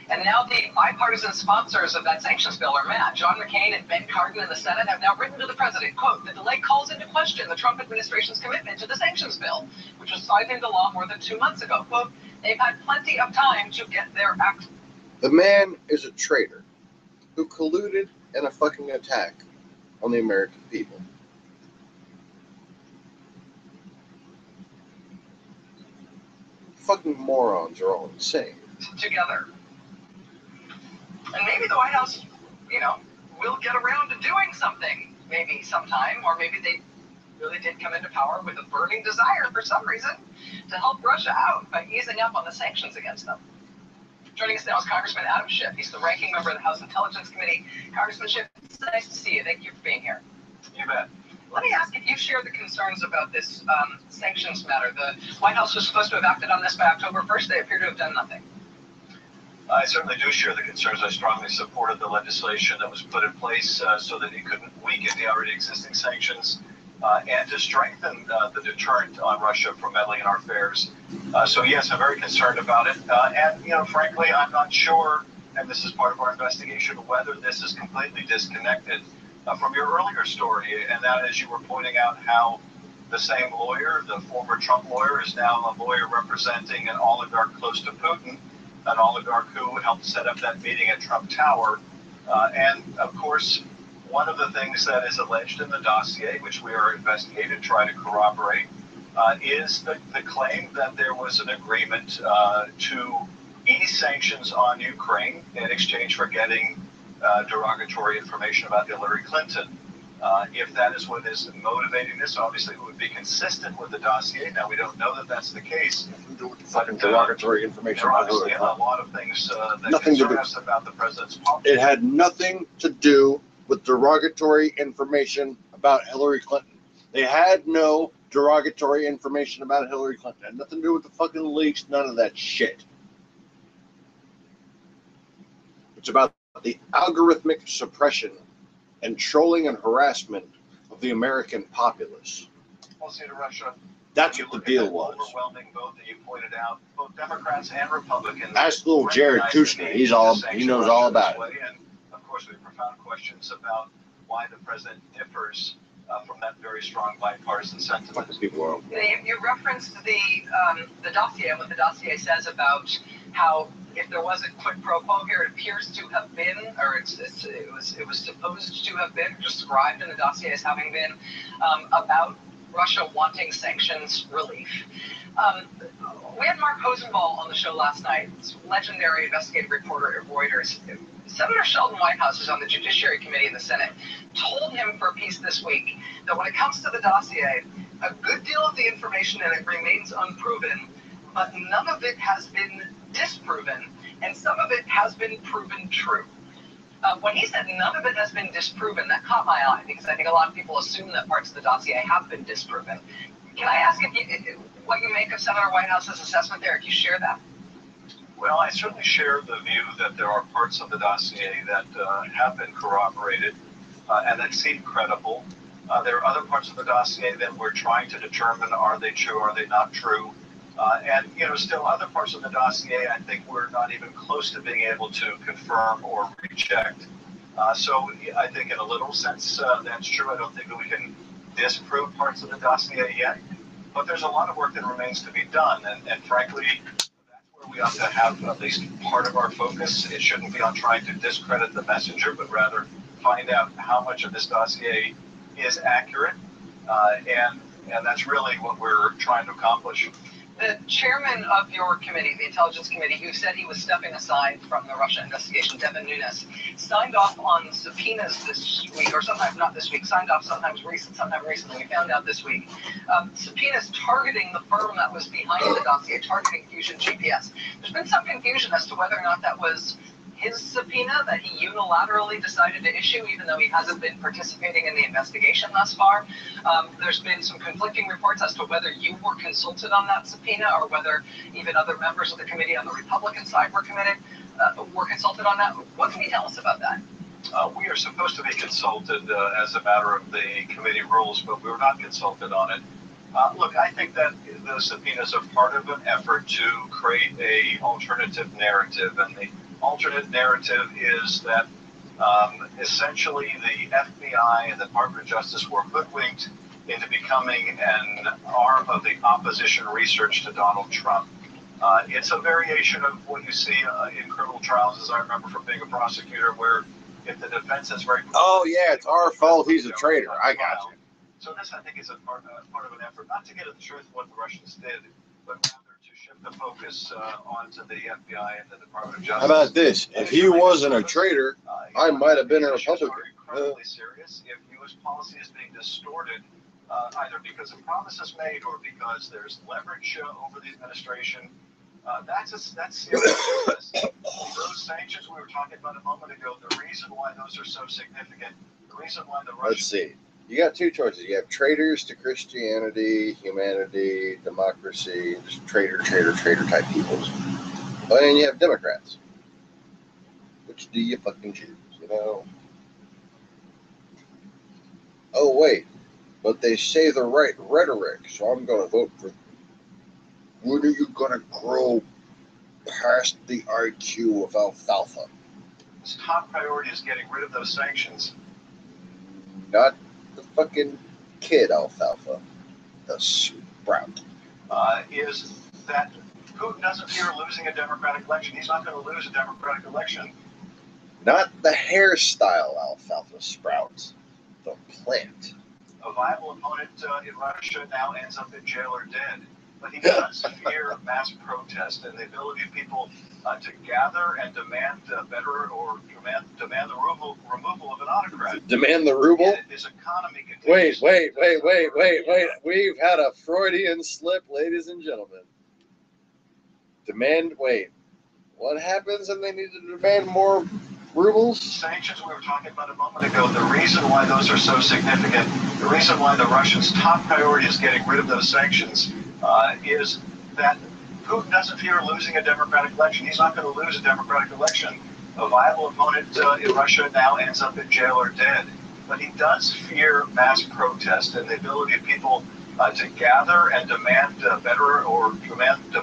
And now the bipartisan sponsors of that sanctions bill are mad. John McCain and Ben Cardin in the Senate have now written to the president, quote, the delay calls into question the Trump administration's commitment to the sanctions bill, which was signed into law more than 2 months ago. Quote, they've had plenty of time to get their act. The man is a traitor who colluded in a fucking attack on the American people. Fucking morons are all insane. Together. And maybe the White House, will get around to doing something, maybe sometime, or maybe they really did come into power with a burning desire for some reason to help Russia out by easing up on the sanctions against them. Joining us now is Congressman Adam Schiff. He's the ranking member of the House Intelligence Committee. Congressman Schiff, it's nice to see you. Thank you for being here. You bet. Let me ask if you share the concerns about this sanctions matter. The White House was supposed to have acted on this by October 1st. They appear to have done nothing. I certainly do share the concerns. I strongly supported the legislation that was put in place so that it couldn't weaken the already existing sanctions and to strengthen the deterrent on Russia from meddling in our affairs. So yes, I'm very concerned about it. And frankly, I'm not sure, and this is part of our investigation, whether this is completely disconnected from your earlier story, and that is you were pointing out how the same lawyer, the former Trump lawyer, is now a lawyer representing an oligarch close to Putin, an oligarch who helped set up that meeting at Trump Tower. And of course, one of the things that is alleged in the dossier, which we are investigating to try to corroborate, is the claim that there was an agreement to ease sanctions on Ukraine in exchange for getting derogatory information about Hillary Clinton. If that is what is motivating this, obviously it would be consistent with the dossier. Now, we don't know that that's the case. Fucking derogatory information There are about Hillary obviously a Clinton. lot of things that Nothing to concern do. us about the president's policy. It had nothing to do with derogatory information about Hillary Clinton. They had no derogatory information about Hillary Clinton. It had nothing to do with the fucking leaks, none of that shit. It's about the algorithmic suppression and trolling and harassment of the American populace. Policy to Russia. That's You what the look at deal that was. overwhelming vote that you pointed out, both Democrats and Republicans. Ask little Jared recognize the Kushner. need He to knows sanction all Russia about this way. And of course, we have profound questions about why the president differs from that very strong bipartisan sentiment. People are. You referenced the dossier and what the dossier says about how if there was a quid pro quo here, it appears to have been, or it was supposed to have been described in the dossier as having been about Russia wanting sanctions relief. We had Mark Rosenbaum on the show last night, legendary investigative reporter at Reuters. Senator Sheldon Whitehouse, who's on the Judiciary Committee in the Senate, told him for a piece this week that when it comes to the dossier, a good deal of the information in it remains unproven, but none of it has been disproven, and some of it has been proven true. When he said none of it has been disproven, that caught my eye, because I think a lot of people assume that parts of the dossier have been disproven. Can I ask what you make of Senator Whitehouse's assessment there, if you share that? Well, I certainly share the view that there are parts of the dossier that have been corroborated and that seem credible. There are other parts of the dossier that we're trying to determine, are they true, are they not true? And, still other parts of the dossier, I think we're not even close to being able to confirm or reject. So I think in a little sense, that's true. I don't think that we can disprove parts of the dossier yet. But there's a lot of work that remains to be done. And frankly, that's where we ought to have at least part of our focus. It shouldn't be on trying to discredit the messenger, but rather find out how much of this dossier is accurate. And that's really what we're trying to accomplish. The chairman of your committee, the Intelligence Committee, who said he was stepping aside from the Russia investigation, Devin Nunes, signed off on subpoenas this week, or sometimes not this week, signed off sometime recently. We found out this week. Subpoenas targeting the firm that was behind the dossier, targeting Fusion GPS. There's been some confusion as to whether or not that was his subpoena that he unilaterally decided to issue, even though he hasn't been participating in the investigation thus far. There's been some conflicting reports as to whether you were consulted on that subpoena, or whether even other members of the committee on the Republican side were consulted on that. What can you tell us about that? We are supposed to be consulted as a matter of the committee rules, but we were not consulted on it. Look, I think that the subpoenas are part of an effort to create an alternative narrative, and the alternate narrative is that essentially the FBI and the Department of Justice were hoodwinked into becoming an arm of the opposition research to Donald Trump. It's a variation of what you see in criminal trials, as I remember from being a prosecutor, where if the defense is very... Oh, yeah, it's our fault he's a traitor. I got you. So this, I think, is a part of an effort, not to get at the truth of what the Russians did, but rather to shift the focus onto the FBI and the Department of Justice. How about this? If he wasn't a traitor, I might have been a Republican. Incredibly serious. If U.S. policy is being distorted, either because of promises made or because there's leverage over the administration, that's serious business. Those sanctions we were talking about a moment ago, the reason why those are so significant, the reason why the Russians... Let's see. You got two choices. You have traitors to Christianity, humanity, democracy, just traitor type peoples. And you have Democrats. Which do you fucking choose, Oh, wait. But they say the right rhetoric, so I'm going to vote for... When are you going to grow past the IQ of alfalfa? His top priority is getting rid of those sanctions. Not the fucking kid alfalfa, the sprout. Is that Putin doesn't fear losing a democratic election. He's not going to lose a democratic election. Not the hairstyle alfalfa sprouts, the plant. A viable opponent in Russia now ends up in jail or dead. but he does fear mass protest and the ability of people to gather and demand better or demand the removal of an autocrat. Demand the ruble? And his economy continues. Wait. We've had a Freudian slip, ladies and gentlemen. Wait. What happens if they need to demand more rubles? Sanctions we were talking about a moment ago, the reason why those are so significant, the reason why the Russians' top priority is getting rid of those sanctions is that Putin doesn't fear losing a democratic election. He's not going to lose a democratic election. A viable opponent in Russia now ends up in jail or dead. But he does fear mass protest and the ability of people to gather and demand better or demand the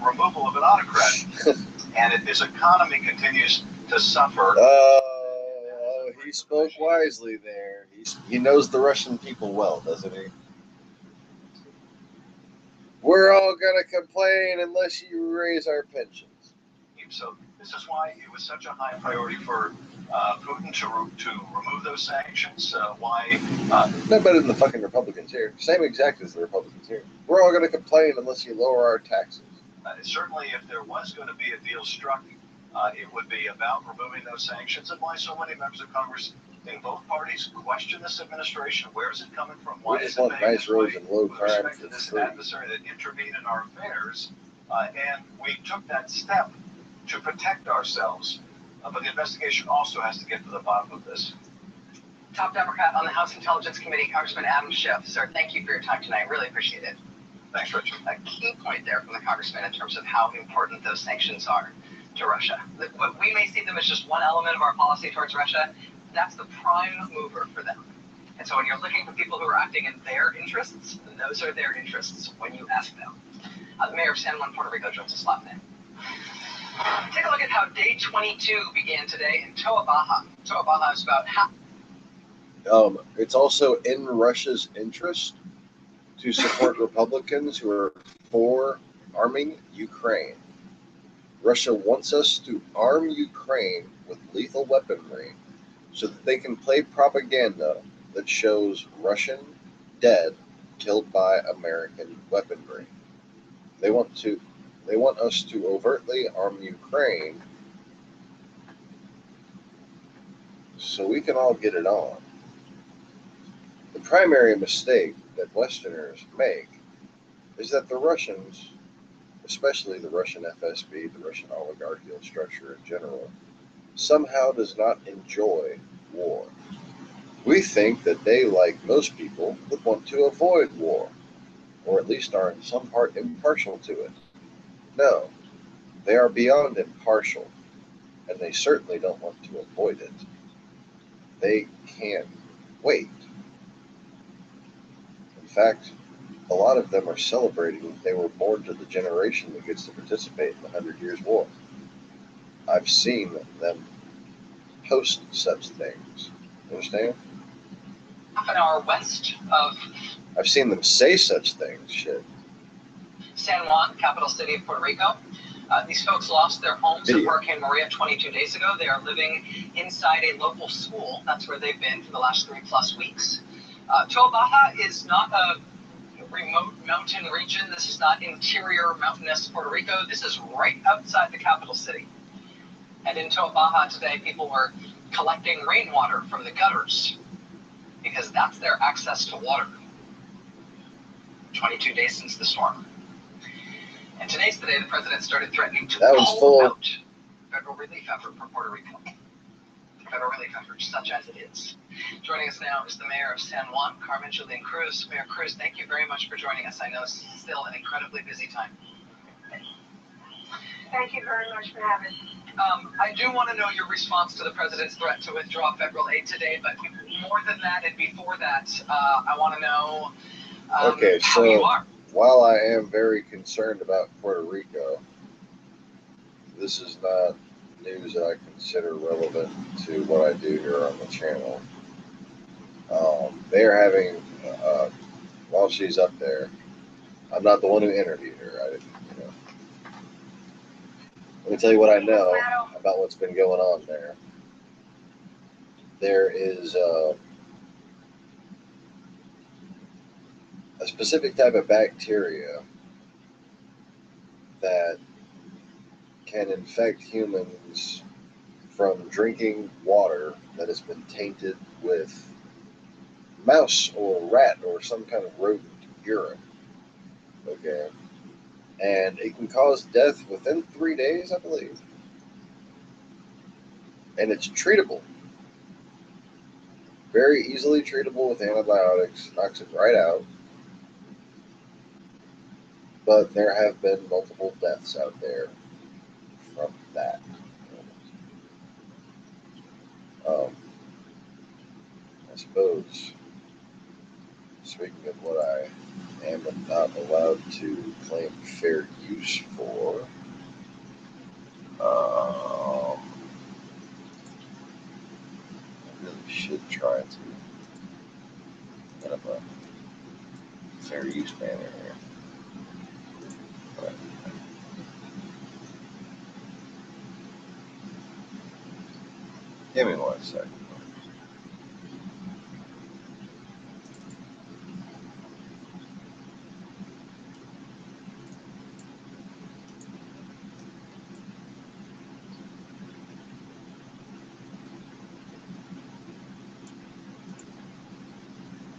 removal of an autocrat. And his economy continues to suffer. He spoke wisely there. He knows the Russian people well, doesn't he? We're all going to complain unless you raise our pensions. So this is why it was such a high priority for Putin to remove those sanctions. Why? No better than the fucking Republicans here. Same exact as the Republicans here. We're all going to complain unless you lower our taxes. Certainly, if there was going to be a deal struck, it would be about removing those sanctions, and why so many members of Congress in both parties question this administration. Where is it coming from? Why is it being this way with respect to this adversary that intervened in our affairs? And we took that step to protect ourselves. But the investigation also has to get to the bottom of this. Top Democrat on the House Intelligence Committee, Congressman Adam Schiff. Sir, thank you for your time tonight. Really appreciate it. Thanks, Richard. A key point there from the congressman in terms of how important those sanctions are to Russia. We may see them as just one element of our policy towards Russia. That's the prime mover for them. And so when you're looking for people who are acting in their interests, those are their interests when you ask them. The mayor of San Juan, Puerto Rico, joins us live now. Take a look at how day 22 began today in Toa Baja. Toa Baja is about half. It's also in Russia's interest to support Republicans who are for arming Ukraine. Russia wants us to arm Ukraine with lethal weaponry so that they can play propaganda that shows Russian dead killed by American weaponry. They want us to overtly arm Ukraine so we can all get it on. The primary mistake that Westerners make is that the Russians, especially the Russian FSB, the Russian oligarchical structure in general, somehow does not enjoy war. We think that they, like most people, would want to avoid war, or at least are in some part impartial to it. No, they are beyond impartial, and they certainly don't want to avoid it. They can't wait. In fact, a lot of them are celebrating that they were born to the generation that gets to participate in the 100 Years' War. I've seen them post such things. Understand? Half an hour west of. I've seen them say such things. Shit. San Juan, capital city of Puerto Rico. These folks lost their homes in Hurricane Maria 22 days ago. They are living inside a local school. That's where they've been for the last 3+ weeks. Toa Baja is not a remote mountain region. This is not interior mountainous Puerto Rico. This is right outside the capital city. And in Toa Baja today, people were collecting rainwater from the gutters because that's their access to water. 22 days since the storm. And today's the day the president started threatening to pull out federal relief effort for Puerto Rico. Federal relief effort, such as it is. Joining us now is the mayor of San Juan, Carmen Julian Cruz. Mayor Cruz, thank you very much for joining us. I know it's still an incredibly busy time. Thank you very much for having me. I do want to know your response to the president's threat to withdraw federal aid today, but more than that and before that, I want to know how you are. While I am very concerned about Puerto Rico, this is not news that I consider relevant to what I do here on the channel. They are having, while she's up there, I'm not the one who interviewed her. I didn't, Let me tell you what I know about what's been going on there. There is a specific type of bacteria that can infect humans from drinking water that has been tainted with mouse or rat or some kind of rodent urine. Okay. And it can cause death within 3 days, I believe. And it's treatable. Very easily treatable with antibiotics, knocks it right out. But there have been multiple deaths out there from that. I suppose, speaking of what I am not allowed to claim fair use for, I really should try to get up a fair use banner here. But give me 1 second.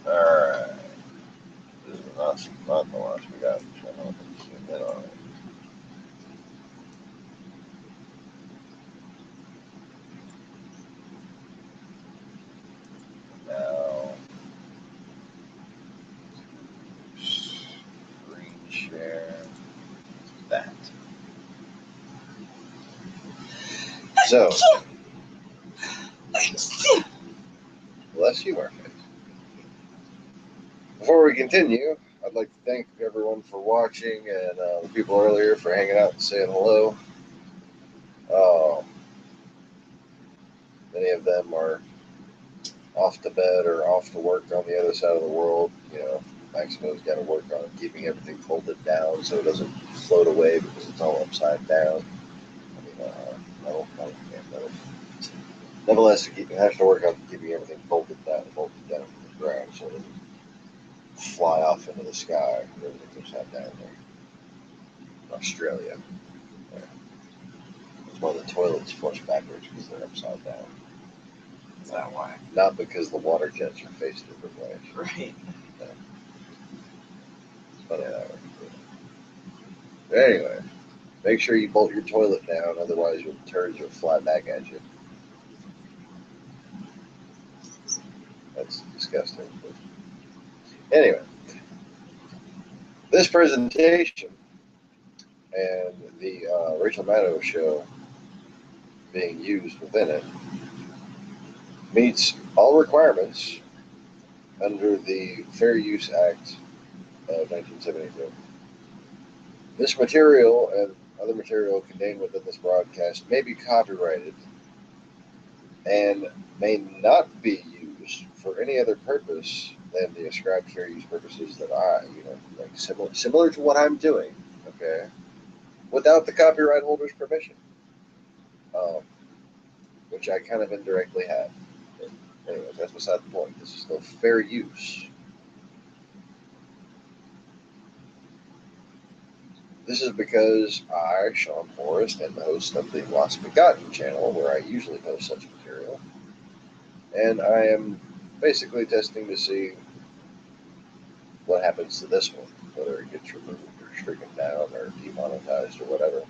Alright. This is not the launch we got. I'm trying to zoom in on it. Now, screen share that. So, bless you, Marcus. Before we continue, I'd like to thank everyone for watching and the people earlier for hanging out and saying hello. Many of them are off to bed or off to work on the other side of the world. You know, Maximo's got to work on keeping everything folded down so it doesn't float away because it's all upside down. I mean, nevertheless, it has to work on keeping everything folded down to the ground so it doesn't fly off into the sky. Everything's upside down there. In Australia. That's why the toilets flush backwards, because they're upside down. Is that why? Not because the water jets are faced different ways. Right. Yeah. It's funny that way. Anyway, make sure you bolt your toilet down, otherwise your turds will fly back at you. That's disgusting. But anyway, this presentation and the Rachel Maddow show being used within it meets all requirements under the Fair Use Act of 1972. This material and other material contained within this broadcast may be copyrighted and may not be used for any other purpose than the ascribed fair use purposes that like similar to what I'm doing, okay, without the copyright holder's permission, which I kind of indirectly have. But anyways, that's beside the point. This is still fair use. This is because I, Sean Forrest, am the host of the Lost Begotten channel, where I usually post such material. And I am basically testing to see what happens to this one, whether it gets removed or stricken down or demonetized or whatever.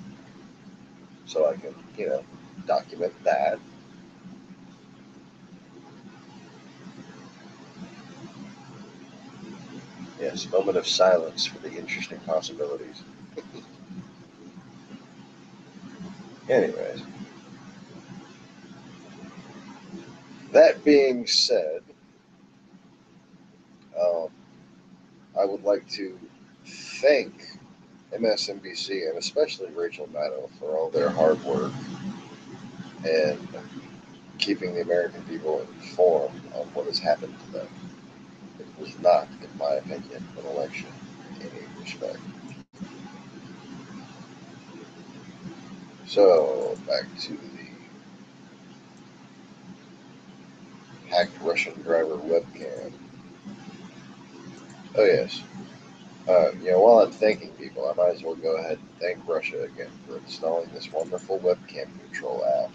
So I can, document that. Yes, moment of silence for the interesting possibilities. Anyways, that being said, I would like to thank MSNBC and especially Rachel Maddow for all their hard work and keeping the American people informed on what has happened to them. It was not, in my opinion, an election in any respect. So, back to the hacked Russian driver webcam. Oh yes, While I'm thanking people, I might as well go ahead and thank Russia again for installing this wonderful webcam control app.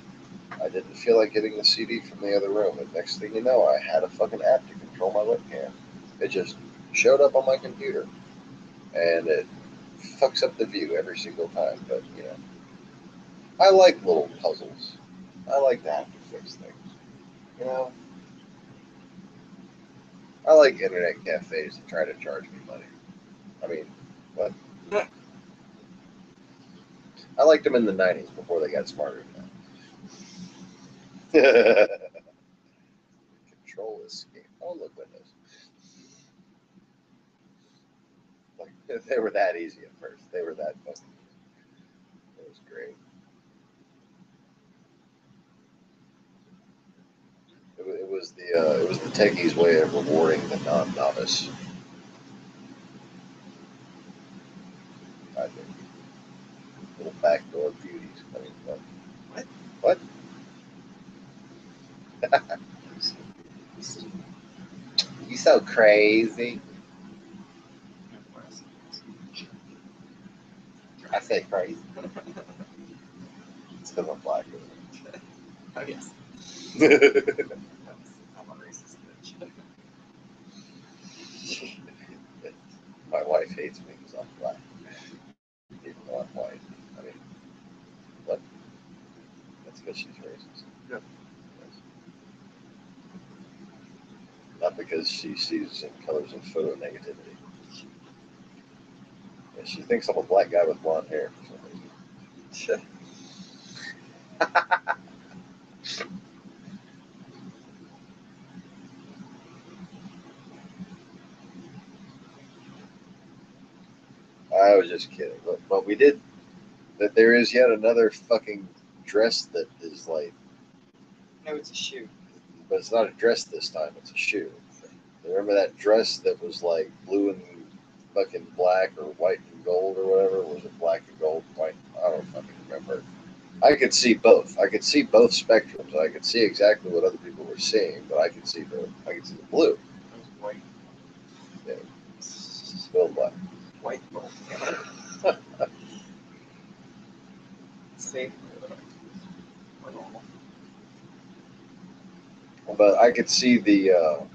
I didn't feel like getting the CD from the other room, and next thing you know, I had a fucking app to control my webcam. It just showed up on my computer, and it fucks up the view every single time, but, I like little puzzles. I like to have to fix things, I like internet cafes that try to charge me money. I mean, what? I liked them in the 90s before they got smarter than that. Control escape. Oh, look, Windows. Like, they were that easy at first. They were that fucking easy. It was great. It was the techies' way of rewarding the non-novice. I think. Little backdoor beauties. I mean, what? You so crazy. I say crazy. It's because I'm black. Oh, yes. I'm a racist bitch. My wife hates me because I'm black. Even though I'm white. I mean, what? That's because she's racist. Yep. Yes. Not because she sees in colors of photo negativity. Yeah, she thinks I'm a black guy with blonde hair for some reason. I was just kidding. But we did. That there is yet another fucking dress that is like. No, it's a shoe. But it's not a dress this time. It's a shoe. Remember that dress that was like blue and fucking black or white and gold or whatever? Or was it black and gold and white? I don't fucking remember. I could see both. I could see both spectrums. I could see exactly what other people were seeing, but I could see the blue. It was white. Yeah. Still black. White gold. See? We're normal. But I could see the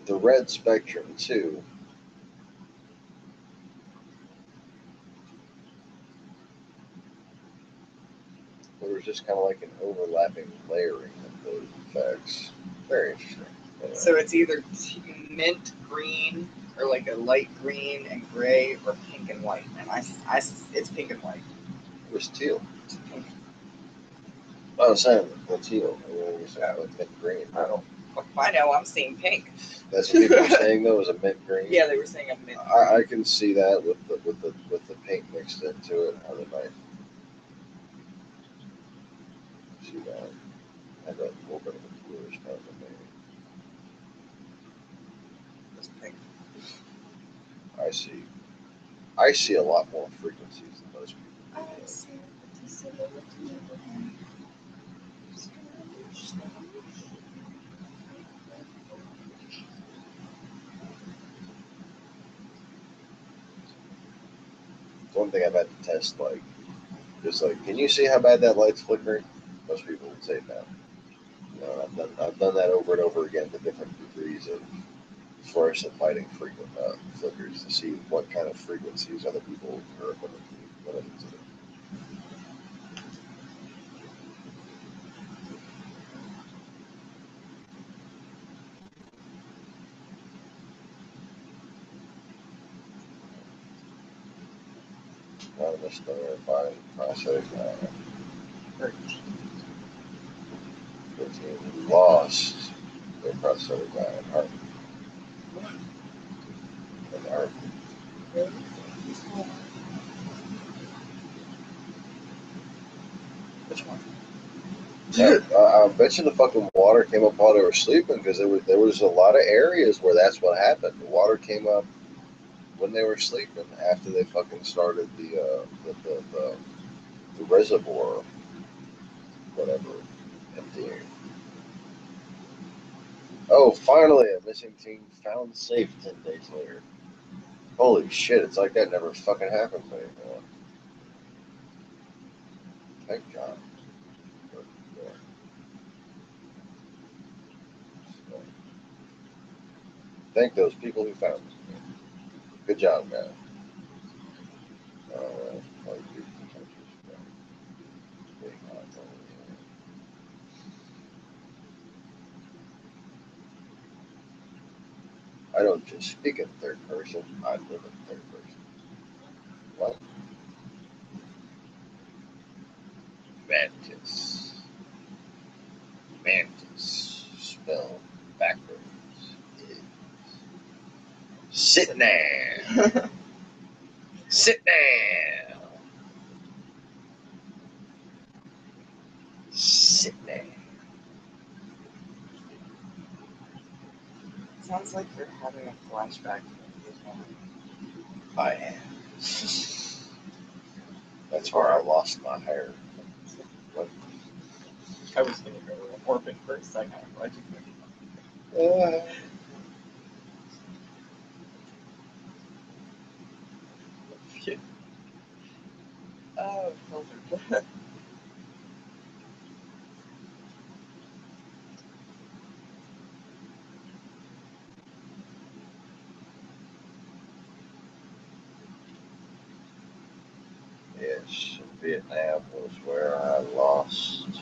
red spectrum too. There was just kind of like an overlapping layering of those effects. Very interesting. So it's either mint green or like a light green and gray or pink and white. And it's pink and white. It was teal. It's pink. I was saying the teal. Like mint green. I know, I'm seeing pink. That's what people were saying though, was a mint green. Yeah, they were saying a mint green. I can see that with the pink mixed into it. How they might see that. Had that little bit of a bluish tone maybe. It's pink. I see a lot more frequencies than most people. I see One thing I've had to test, like, just like, can you see how bad that light's flickering? Most people would say no. I've done that over and over again to different degrees of fluorescent lighting flickers to see what kind of frequencies other people are limited to. Not much there by prosthetic 13 lost their prosthetic eye and heart. And heart. Which one? Yeah, I bet you the fucking water came up while they were sleeping because there was a lot of areas where that's what happened. The water came up when they were sleeping after they fucking started the reservoir, whatever, emptying. Oh, finally, a missing team found safe 10 days later. Holy shit, it's like that never fucking happens anymore. Thank God. So, thank those people who found me. Good job, guys. I don't just speak in third person, I live in third person. What? Mantis. Mantis. Spelled backwards is sit down. Sit down. Sit down. Sounds like you're having a flashback to this moment. I am. That's where I lost my hair. What? I was going to go orbit for a second. I'm glad you did. Oh, filter. Yes, Vietnam was where I lost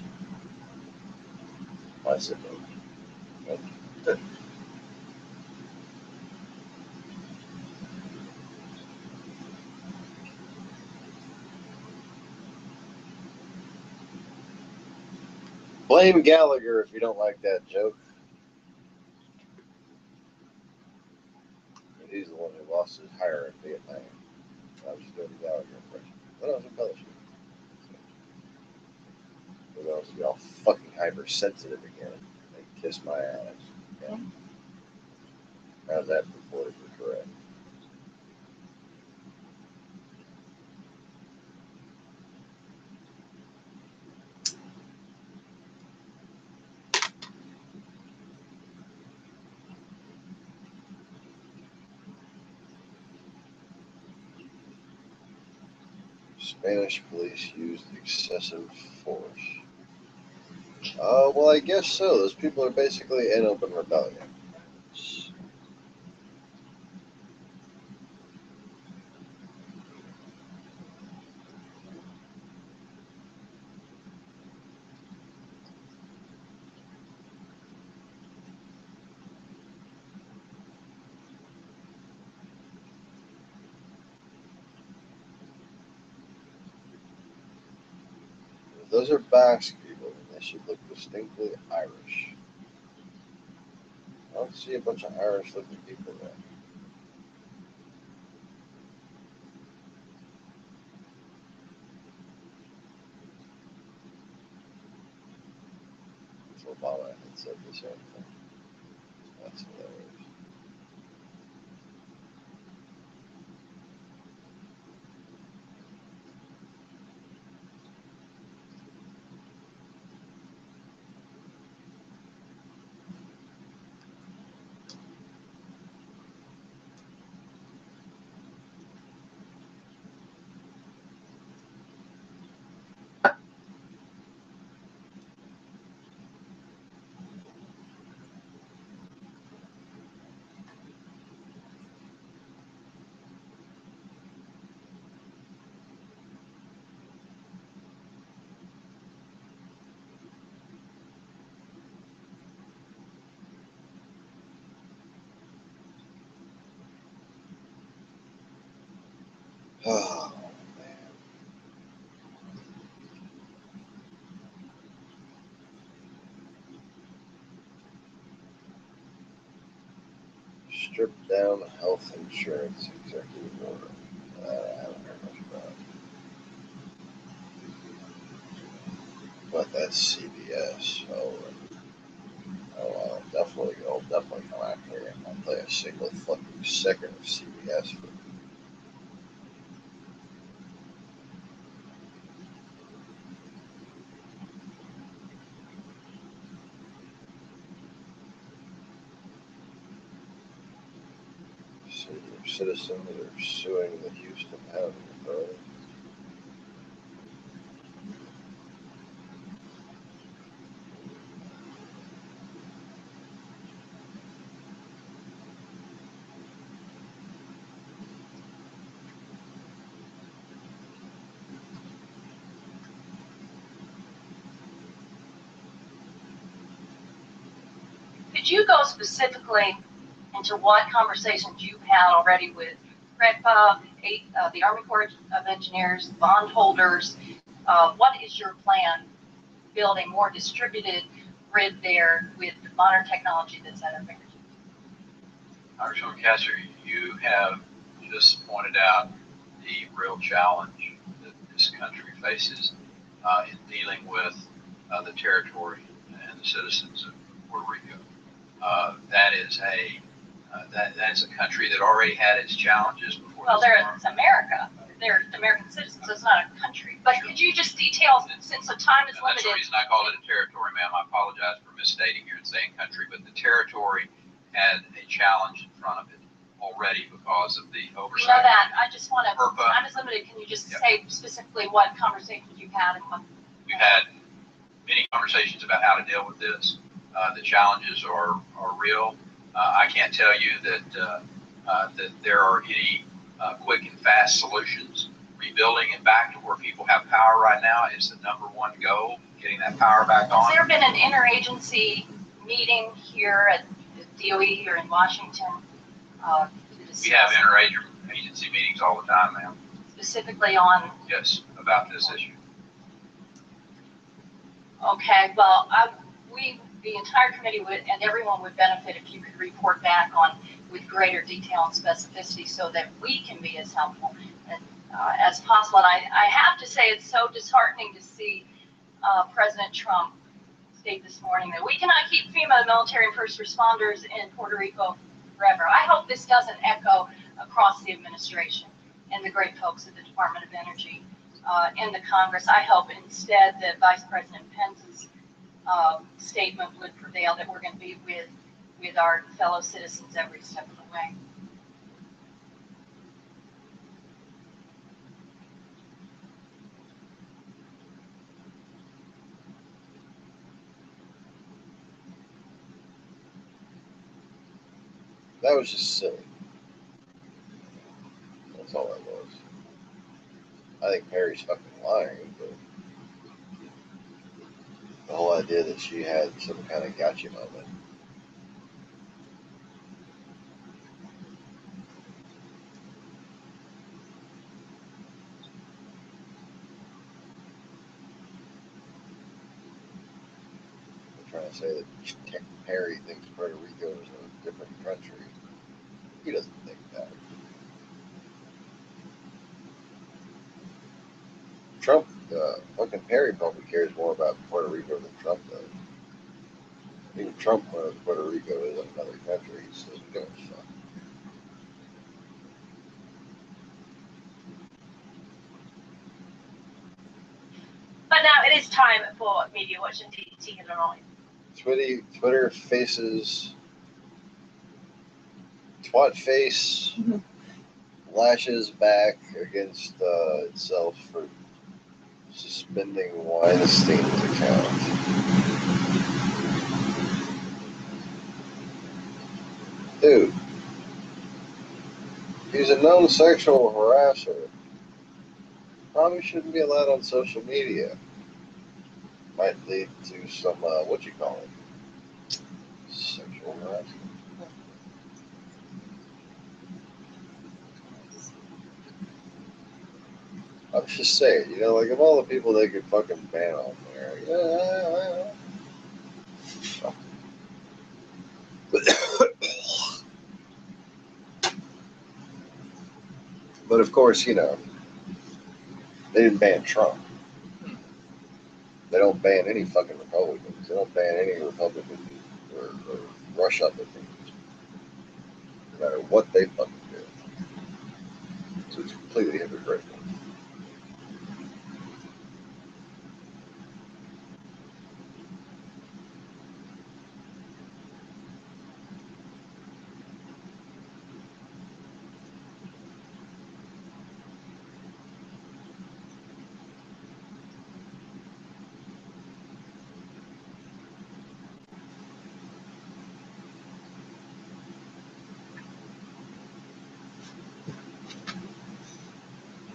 my sibling. Blame Gallagher if you don't like that joke. But he's the one who lost his hair in Vietnam. I was doing the Gallagher impression. But I was in fellowship. But I was all fucking hypersensitive again. They kiss my ass. Yeah. How's that for politically correct? Spanish police used excessive force. Well, I guess so. Those people are basically in open rebellion. Those are Basque people, and they should look distinctly Irish. I don't see a bunch of Irish-looking people there. Obama had said the same thing. That's hilarious. Oh, man. Stripped down health insurance executive order. I haven't heard much about it. But that's CBS. I'll definitely come after you. I'll play a single fucking second of CBS for city of citizens are suing the Houston Housing Authority. Could you go specifically into what conversations you've had already with REDPA, the Army Corps of Engineers, bondholders? What is your plan building more distributed grid there with the modern technology that's at our fingertips? Congresswoman Castor, you have just pointed out the real challenge that this country faces in dealing with the territory and the citizens of Puerto Rico. That's a country that already had its challenges before. Well, it's America. They're American citizens. It's not a country. But could you just detail, since the time is limited? That's the reason I called it a territory, ma'am. I apologize for misstating here and saying country, but the territory had a challenge in front of it already because of the oversight. You know that. I just want to. Time is limited. Can you just say specifically what conversations you've had? We've had many conversations about how to deal with this. The challenges are real. I can't tell you that there are any quick and fast solutions. Rebuilding it back to where people have power right now is the #1 goal, getting that power back on. Has there been an interagency meeting here at the DOE or in Washington? We have interagency meetings all the time, ma'am. Specifically on? Yes, about this issue. Okay, well, the entire committee would, and everyone would benefit if you could report back on with greater detail and specificity so that we can be as helpful as possible. And I have to say it's so disheartening to see President Trump state this morning that we cannot keep FEMA, the military, and first responders in Puerto Rico forever. I hope this doesn't echo across the administration and the great folks at the Department of Energy and the Congress. I hope instead that Vice President Pence's statement would prevail, that we're going to be with our fellow citizens every step of the way. That was just silly. That's all that was. I think Perry's fucking lying, but the whole idea that she had some kind of gotcha moment. I'm trying to say that Perry thinks Puerto Rico is a different country. He doesn't think that. Trump, fucking Perry probably cares more about Puerto Rico than Trump does. Even Trump knows Puerto Rico is another country. He still doesn't give a fuck. But now it is time for Media Watch and DT Illinois. Twitter faces twat face lashes back against itself for suspending Weinstein's account. Dude, he's a known sexual harasser. Probably shouldn't be allowed on social media. Might lead to some, sexual harassment. I'm just saying, like of all the people they could fucking ban on there, But of course, they didn't ban Trump. They don't ban any fucking Republicans. They don't ban any Republicans or rush up at things, no matter what they fucking do. So it's completely hypocritical.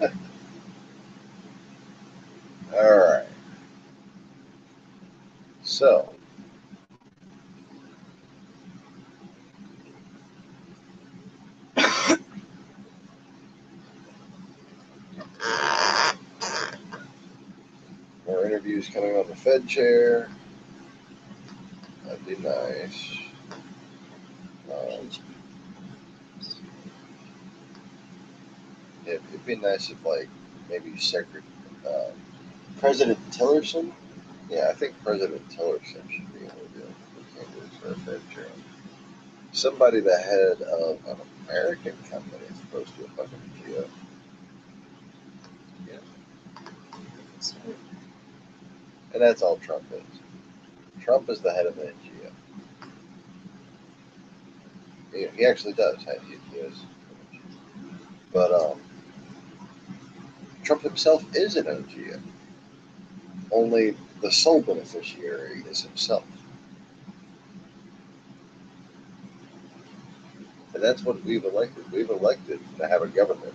All right. So, more interviews coming on the Fed chair. That'd be nice. It'd be nice if, like, maybe President Tillerson. Yeah, I think President Tillerson should be able to do candidates for a Fed chair. Somebody the head of an American company as opposed to a fucking GO. Yeah. And that's all Trump is. Trump is the head of the NGO. He actually does. He is. But Trump himself is an NGO. Only the sole beneficiary is himself. And that's what we've elected. We've elected to have a government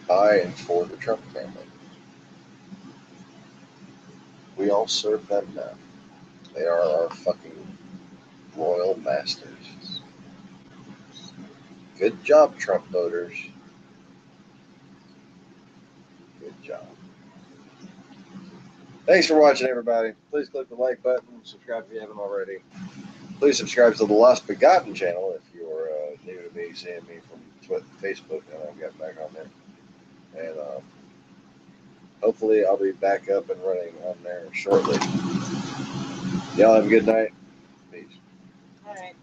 by and for the Trump family. We all serve them now. They are our fucking royal masters. Good job, Trump voters. Good job. Thanks for watching, everybody. Please click the like button. Subscribe if you haven't already. Please subscribe to the Lost Begotten channel if you're new to me, seeing me from Facebook. And I've got back on there. And hopefully I'll be back up and running on there shortly. Y'all have a good night. Peace. All right.